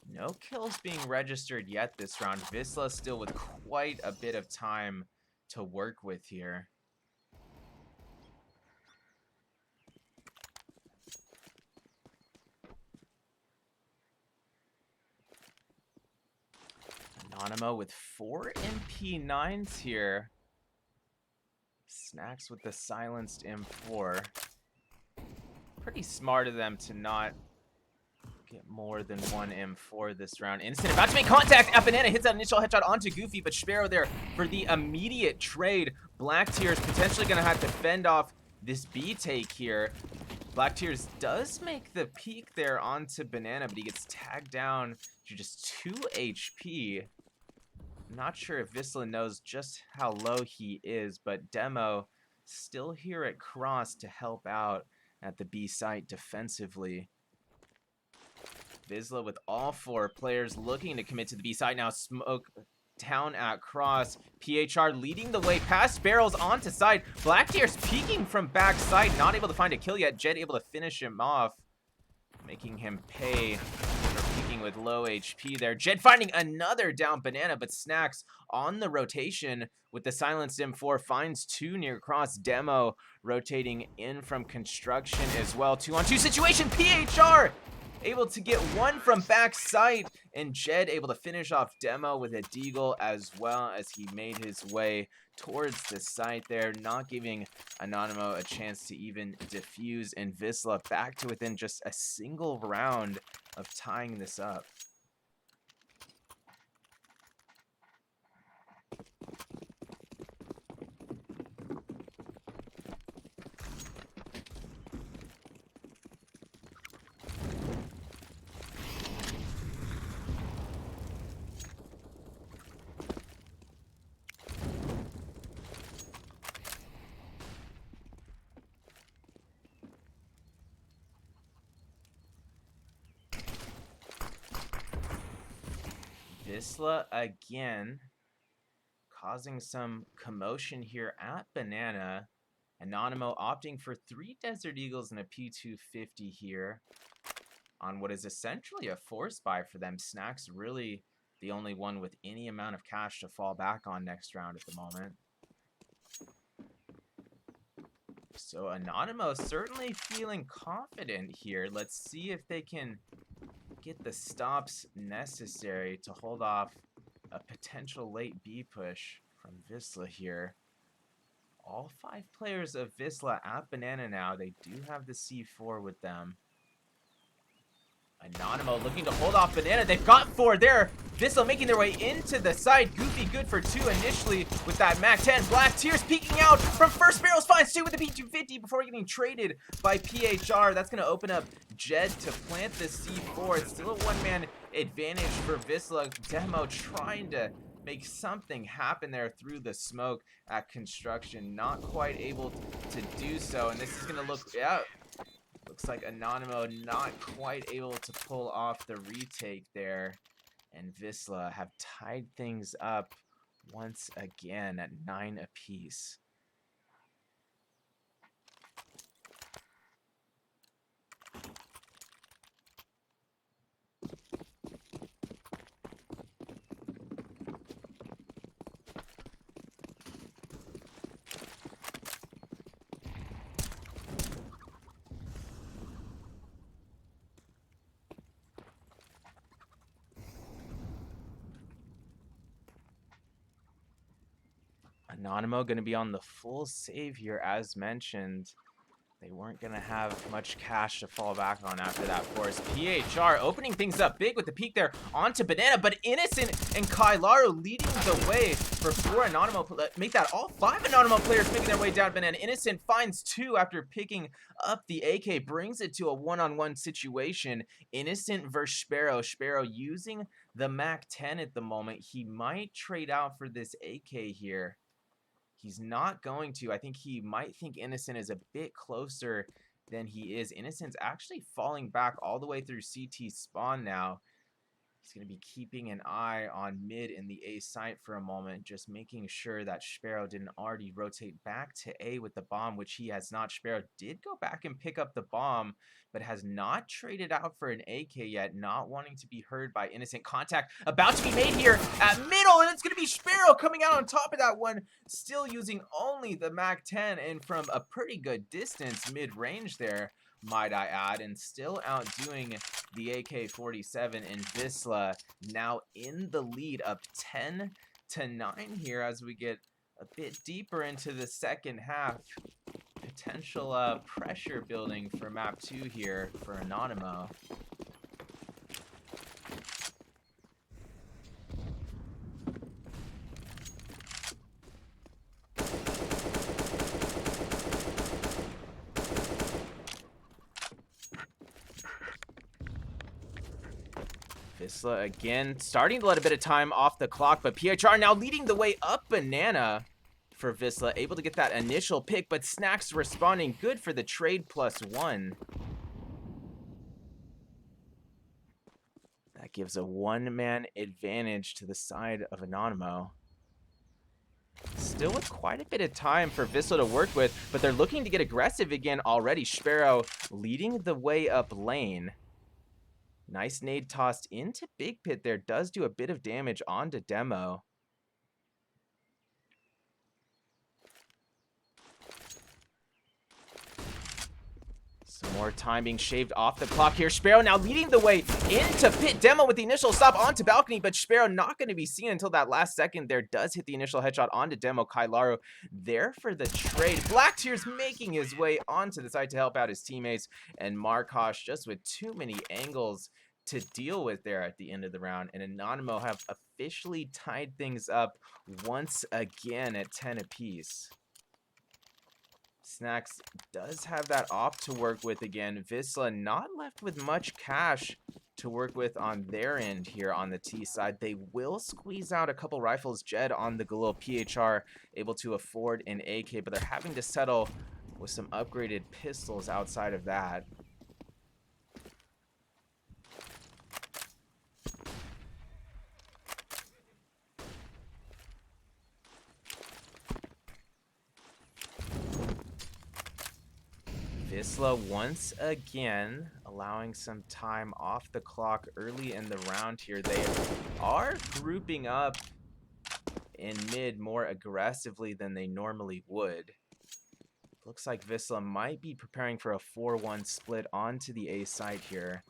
No kills being registered yet this round. Wisla still with quite a bit of time to work with here. Anonymo with 4 MP9s here. Snacks with the silenced M4. Pretty smart of them to not get more than 1 M4 this round. Innocent about to make contact. Banana hits that initial headshot onto Goofy, but Sparrow there for the immediate trade. Black Tears potentially going to have to fend off this B take here. Black Tears does make the peek there onto Banana, but he gets tagged down to just 2 HP. Not sure if Wisla knows just how low he is, but Demo still here at Cross to help out at the B site defensively. Wisla with all 4 players looking to commit to the B site now. Smoke down at Cross. PHR leading the way past barrels onto side. Black Tears peeking from back side, not able to find a kill yet. Jed able to finish him off, making him pay for peeking with low HP there. Jed finding another down Banana, but Snacks on the rotation with the silenced M4 finds 2 near Cross. Demo rotating in from construction as well. 2-on-2 situation. PHR able to get 1 from backside, and Jed able to finish off Demo with a deagle as well as he made his way towards the site there, not giving Anonymo a chance to even defuse, and Wisla back to within just a single round of tying this up. Wisla again causing some commotion here at Banana. Anonymo opting for 3 Desert Eagles and a P250 here on what is essentially a force buy for them. Snack's really the only one with any amount of cash to fall back on next round at the moment. So Anonymo certainly feeling confident here. Let's see if they can get the stops necessary to hold off a potential late B push from Wisla here. All 5 players of Wisla at Banana now. They do have the C4 with them. Anonymo looking to hold off Banana. They've got 4 there. Wisla making their way into the side. Goofy good for 2 initially with that Mac 10. Black Tears peeking out from first. Barrels finds 2 with the P250 before getting traded by PHR. That's going to open up Jed to plant the C4. It's still a one-man advantage for Wisla. Demo trying to make something happen there through the smoke at construction. Not quite able to do so. And this is going to look... yeah. Looks like Anonymo not quite able to pull off the retake there. And Wisla have tied things up once again at 9 apiece. Anonymo going to be on the full save here, as mentioned. They weren't going to have much cash to fall back on after that force. PHR opening things up big with the peek there onto Banana, but Innocent and Kailaru leading the way for 4 Anonymo. Make that all 5 Anonymo players making their way down Banana. Innocent finds 2 after picking up the AK, brings it to a one-on-one situation. Innocent versus Sparrow. Sparrow using the Mac 10 at the moment. He might trade out for this AK here. He's not going to. I think he might think Innocent is a bit closer than he is. Innocent's actually falling back all the way through CT spawn now. He's going to be keeping an eye on mid in the A site for a moment, just making sure that Sparrow didn't already rotate back to A with the bomb, which he has not. Sparrow did go back and pick up the bomb, but has not traded out for an AK yet, not wanting to be heard by Innocent. Contact about to be made here at middle, and it's going to be Sparrow coming out on top of that one, still using only the Mac 10 and from a pretty good distance mid-range there, might I add, and still outdoing the AK-47. And Wisla now in the lead, up 10-9 here as we get a bit deeper into the second half. Potential pressure building for map 2 here for Anonymo. Wisla again starting to let a bit of time off the clock, but PHR now leading the way up Banana for Wisla, able to get that initial pick, but Snacks responding good for the trade +1. That gives a one-man advantage to the side of Anonymo. Still with quite a bit of time for Wisla to work with, but they're looking to get aggressive again already. Sparrow leading the way up lane. Nice nade tossed into Big Pit there. Does do a bit of damage onto Demo. Some more time being shaved off the clock here. Sparrow now leading the way into Pit. Demo with the initial stop onto balcony, but Sparrow not going to be seen until that last second there. Does hit the initial headshot onto Demo. Kailaru there for the trade. Black Tears making his way onto the side to help out his teammates. And Markosh just with too many angles to deal with there at the end of the round. And Anonymo have officially tied things up once again at 10 apiece. Snacks does have that op to work with again. Wisla not left with much cash to work with on their end here on the T side. They will squeeze out a couple rifles. Jed on the Galil. PHR able to afford an AK, but they're having to settle with some upgraded pistols outside of that. Wisla once again allowing some time off the clock early in the round here. They are grouping up in mid more aggressively than they normally would. Looks like Wisla might be preparing for a 4-1 split onto the A side here.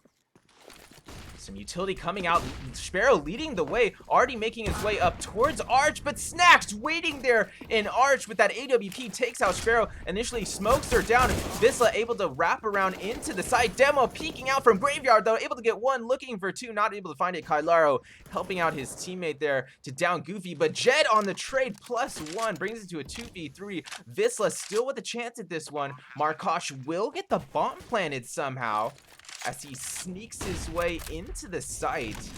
Some utility coming out. Sparrow leading the way, already making his way up towards Arch, but Snacks waiting there in Arch with that AWP, takes out Sparrow, initially smokes her down. Wisla able to wrap around into the side. Demo peeking out from Graveyard though, able to get one, looking for two, not able to find it. Kailaro helping out his teammate there to down Goofy, but Jed on the trade +1 brings it to a 2v3. Wisla still with a chance at this one. Markosh will get the bomb planted somehow as he sneaks his way into the site.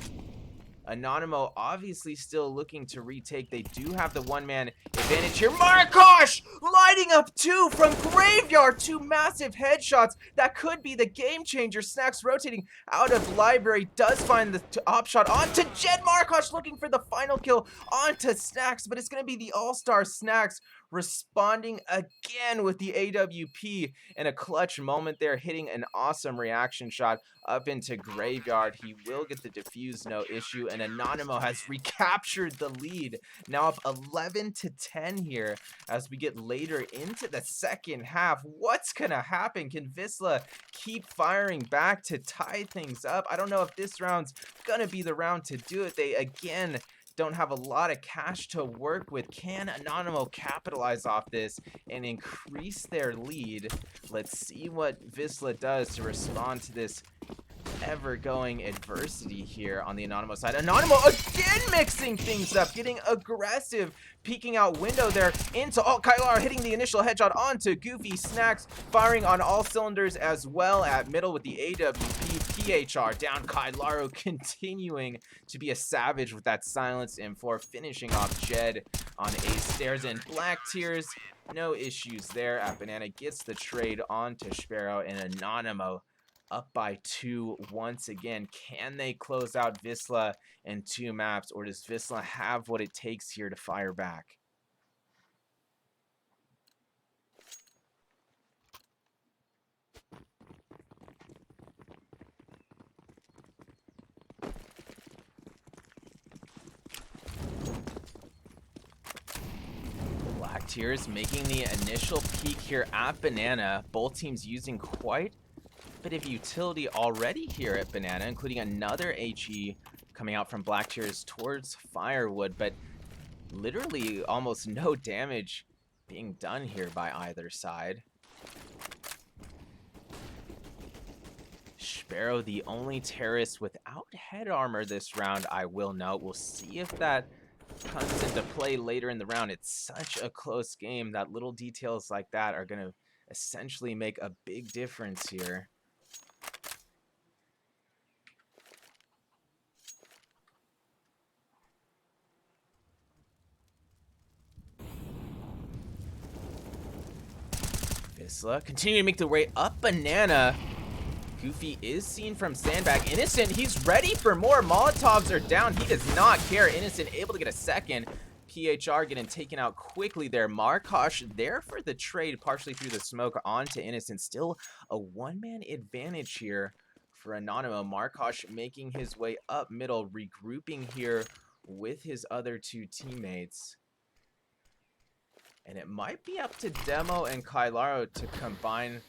Anonymo obviously still looking to retake. They do have the one-man advantage here. Markosh lighting up two from Graveyard. Two massive headshots. That could be the game changer. Snacks rotating out of Library. Does find the op shot onto Jed. Markosh looking for the final kill onto Snacks, but it's going to be the all-star Snacks responding again with the AWP in a clutch moment there, hitting an awesome reaction shot up into Graveyard. He will get the defuse, no issue, and Anonymo has recaptured the lead, now up 11-10 here as we get later into the second half. What's gonna happen? Can Wisla keep firing back to tie things up? I don't know if this round's gonna be the round to do it. They again don't have a lot of cash to work with. Can Anonymo capitalize off this and increase their lead? Let's see what Wisla does to respond to this ever-going adversity here on the Anonymo side. Anonymo again mixing things up, getting aggressive, peeking out window there into Kailar, hitting the initial headshot onto Goofy. Snacks firing on all cylinders as well at middle with the AWP. PHR down. Kailaro continuing to be a savage with that silence M4, finishing off Jed on A stairs, and Black Tears, no issues there at Banana, gets the trade onto Sparrow, and Anonymo up by 2 once again. Can they close out Wisla in 2 maps, or does Wisla have what it takes here to fire back? Black Tears making the initial peek here at Banana. Both teams using quite a bit of utility already here at Banana, including another HE coming out from Black Tears towards Firewood, but literally almost no damage being done here by either side. Sparrow, the only terrorist without head armor this round, I will note. We'll see if that comes into play later in the round. It's such a close game that little details like that are going to essentially make a big difference here. Wisla continue to make the way up Banana. Goofy is seen from Sandbag. Innocent, he's ready for more. Molotovs are down. He does not care. Innocent able to get a second. PHR getting taken out quickly there. Markosh there for the trade, partially through the smoke onto Innocent. Still a one-man advantage here for Anonymo. Markosh making his way up middle, regrouping here with his other 2 teammates. And it might be up to Demo and Kailaro to combine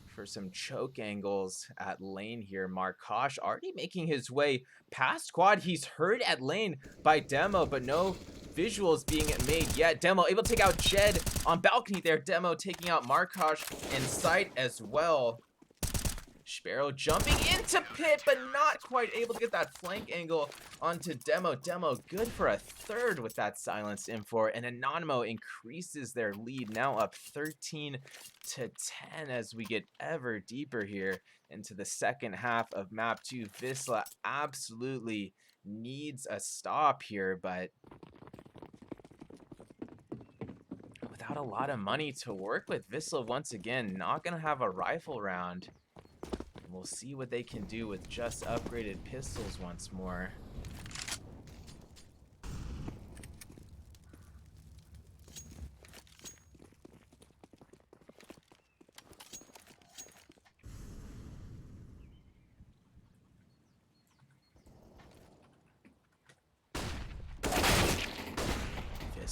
for some choke angles at lane here. Markosh already making his way past quad. He's heard at lane by Demo, but no visuals being made yet. Demo able to take out Jed on balcony there. Demo taking out Markosh in sight as well. Sparrow jumping into pit, but not quite able to get that flank angle onto Demo. Demo good for a third with that silenced M4, and Anonymo increases their lead, now up 13-10 as we get ever deeper here into the second half of map 2. Wisla absolutely needs a stop here, but without a lot of money to work with, Wisla once again not gonna have a rifle round. We'll see what they can do with just upgraded pistols once more.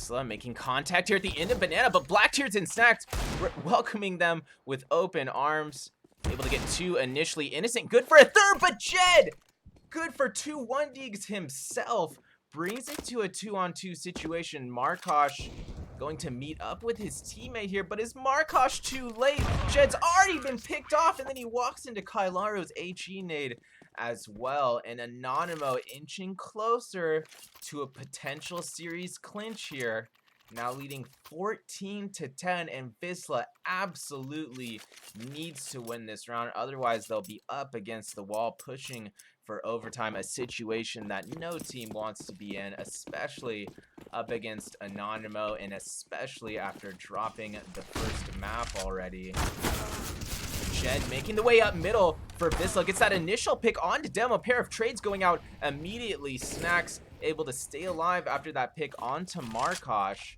Wisla making contact here at the end of Banana, but Blacktears and Snacks welcoming them with open arms. Able to get 2 initially. Innocent, good for a 3rd, but Jed, good for 2 1-digs himself. Brings it to a 2-on-2 situation. Markosh going to meet up with his teammate here, but is Markosh too late? Jed's already been picked off, and then he walks into Kailaro's HE nade as well. And Anonymo inching closer to a potential series clinch here. Now leading 14-10, and Wisla absolutely needs to win this round. Otherwise, they'll be up against the wall, pushing for overtime, a situation that no team wants to be in, especially up against Anonymo, and especially after dropping the first map already. Jed making the way up middle for Wisla. Gets that initial pick onto Demo. Pair of trades going out immediately. Snacks able to stay alive after that pick onto Markosh.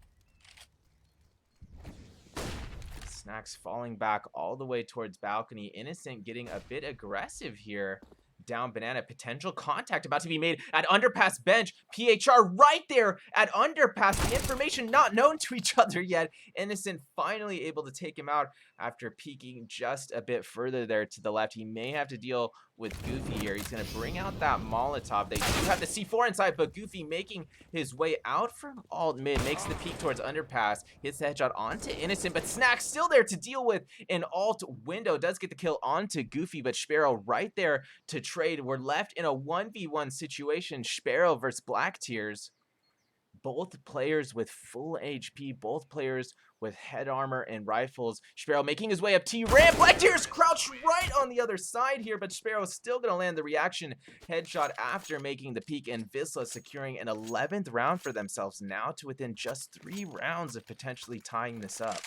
Snacks falling back all the way towards balcony. Innocent getting a bit aggressive here. Down Banana, potential contact about to be made at underpass bench. PHR right there at underpass. The information not known to each other yet. Innocent finally able to take him out after peeking just a bit further there to the left. He may have to deal with Goofy here. He's going to bring out that Molotov. They do have the C4 inside, but Goofy making his way out from alt mid. Makes the peek towards underpass. Hits the headshot onto Innocent, but Snack's still there to deal with an alt window. Does get the kill onto Goofy, but Sparrow right there to trade. We're left in a 1v1 situation. Sparrow versus Blacktears. Both players with full HP, both players with head armor and rifles. Sparrow making his way up T-ramp. Blacktears crouched right on the other side here, but Sparrow's still going to land the reaction headshot after making the peek, and Wisla securing an 11th round for themselves, now to within just 3 rounds of potentially tying this up.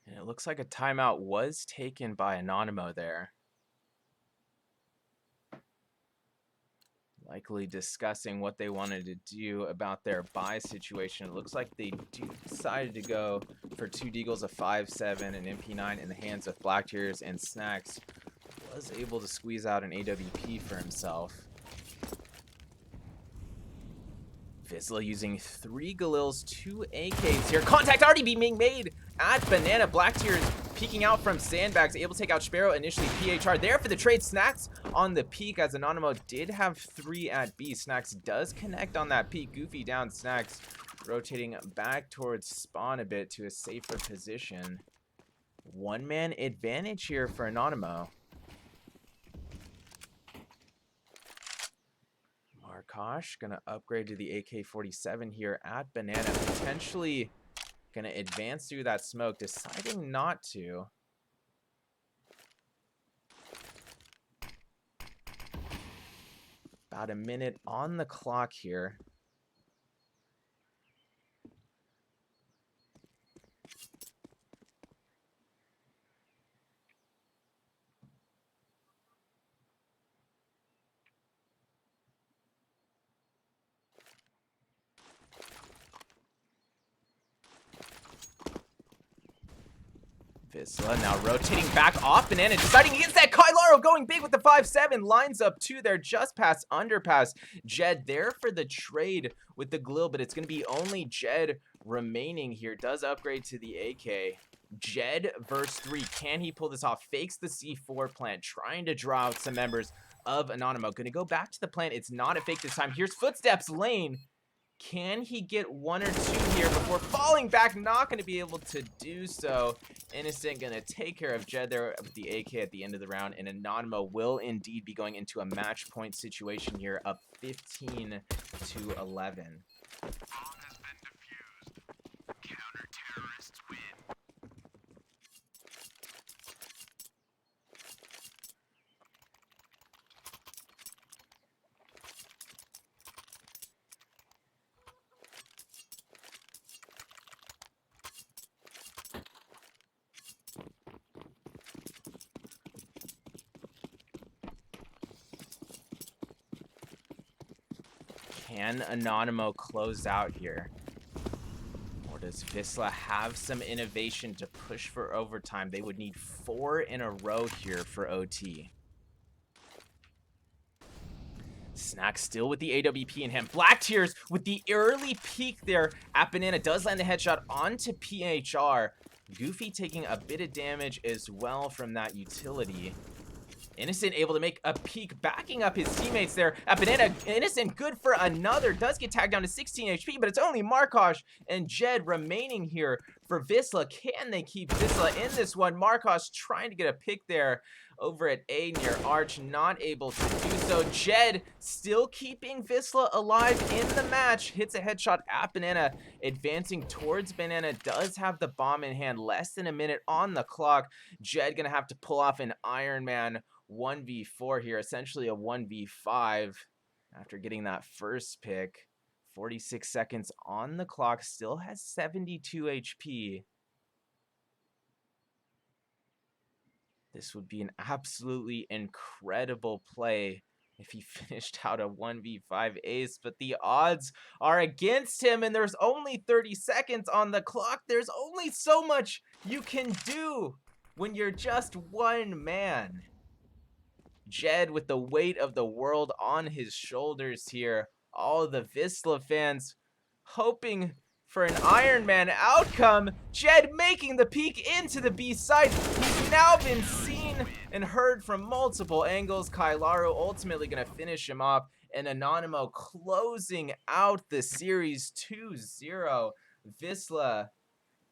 And it looks like a timeout was taken by Anonymo there. Likely discussing what they wanted to do about their buy situation. It looks like they decided to go for 2 Deagles, a 5.7, and MP9 in the hands of Blacktears, and Snacks was able to squeeze out an AWP for himself. Wisla using 3 Galils, 2 AKs here. Contact already being made at Banana. Blacktears peeking out from sandbags, able to take out Sparrow. Initially PHR there for the trade. Snacks on the peak, as Anonymo did have 3 at B. Snacks does connect on that peak. Goofy down. Snacks rotating back towards spawn a bit to a safer position. 1-man advantage here for Anonymo. Markosh gonna upgrade to the AK-47 here at Banana, potentially gonna advance through that smoke, deciding not to. About a minute on the clock here. Wisla now rotating back off Banana, deciding against that. Kailaro going big with the 5.7, lines up 2 there just past underpass. Jed there for the trade with the Glil, but it's going to be only Jed remaining here. Does upgrade to the AK. Jed verse 3, can he pull this off? Fakes the C4 plant, trying to draw out some members of Anonymo. Going to go back to the plant. It's not a fake this time. Here's footsteps lane. Can he get 1 or 2 here before falling back? Not going to be able to do so. Innocent going to take care of Jed there with the AK at the end of the round, and Anonymo will indeed be going into a match point situation here, up 15-11. Can Anonymo close out here? Or does Wisla have some innovation to push for overtime? They would need 4 in a row here for OT. Snack still with the AWP in hand. Black Tears with the early peek there at Banana does land the headshot onto PHR. Goofy taking a bit of damage as well from that utility. Innocent able to make a peek, backing up his teammates there at Banana. Innocent good for another, does get tagged down to 16 HP, but it's only Markosh and Jed remaining here for Wisla. Can they keep Wisla in this one? Markosh trying to get a pick there over at A near Arch, not able to do so. Jed still keeping Wisla alive in the match, hits a headshot at Banana, advancing towards Banana, does have the bomb in hand, less than a minute on the clock. Jed gonna have to pull off an Iron Man 1v4 here, essentially a 1v5 after getting that first pick. 46 seconds on the clock, still has 72 HP. This would be an absolutely incredible play if he finished out a 1v5 ace, but the odds are against him, and there's only 30 seconds on the clock. There's only so much you can do when you're just one man. Jed with the weight of the world on his shoulders here. All the Wisla fans hoping for an Iron Man outcome. Jed making the peek into the B side. He's now been seen and heard from multiple angles. Kailaru ultimately going to finish him off. And Anonymo closing out the series 2-0. Wisla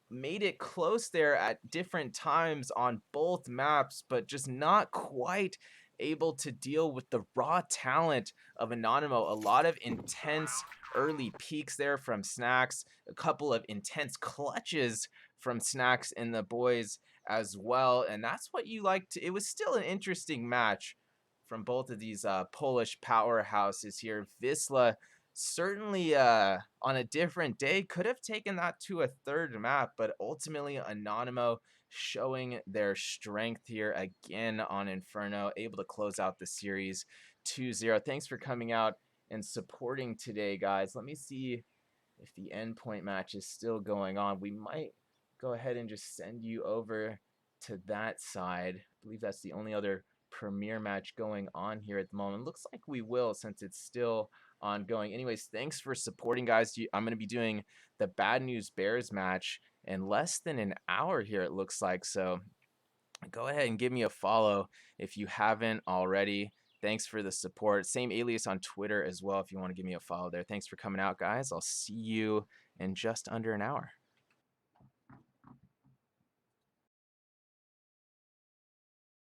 made it close there at different times on both maps, but just not quite able to deal with the raw talent of Anonymo. A lot of intense early peaks there from Snacks, a couple of intense clutches from Snacks and the boys as well, and that's what you like to. It was still an interesting match from both of these Polish powerhouses here. Wisla certainly on a different day could have taken that to a third map, but ultimately Anonymo showing their strength here again on Inferno, able to close out the series 2-0. Thanks for coming out and supporting today, guys. Let me see if the endpoint match is still going on. We might go ahead and just send you over to that side. I believe that's the only other premier match going on here at the moment. Looks like we will, since it's still ongoing. Anyways, thanks for supporting, guys. I'm going to be doing the Bad News Bears match in less than an hour here, it looks like. So go ahead and give me a follow if you haven't already. Thanks for the support. Same alias on Twitter as well if you want to give me a follow there. Thanks for coming out, guys. I'll see you in just under an hour.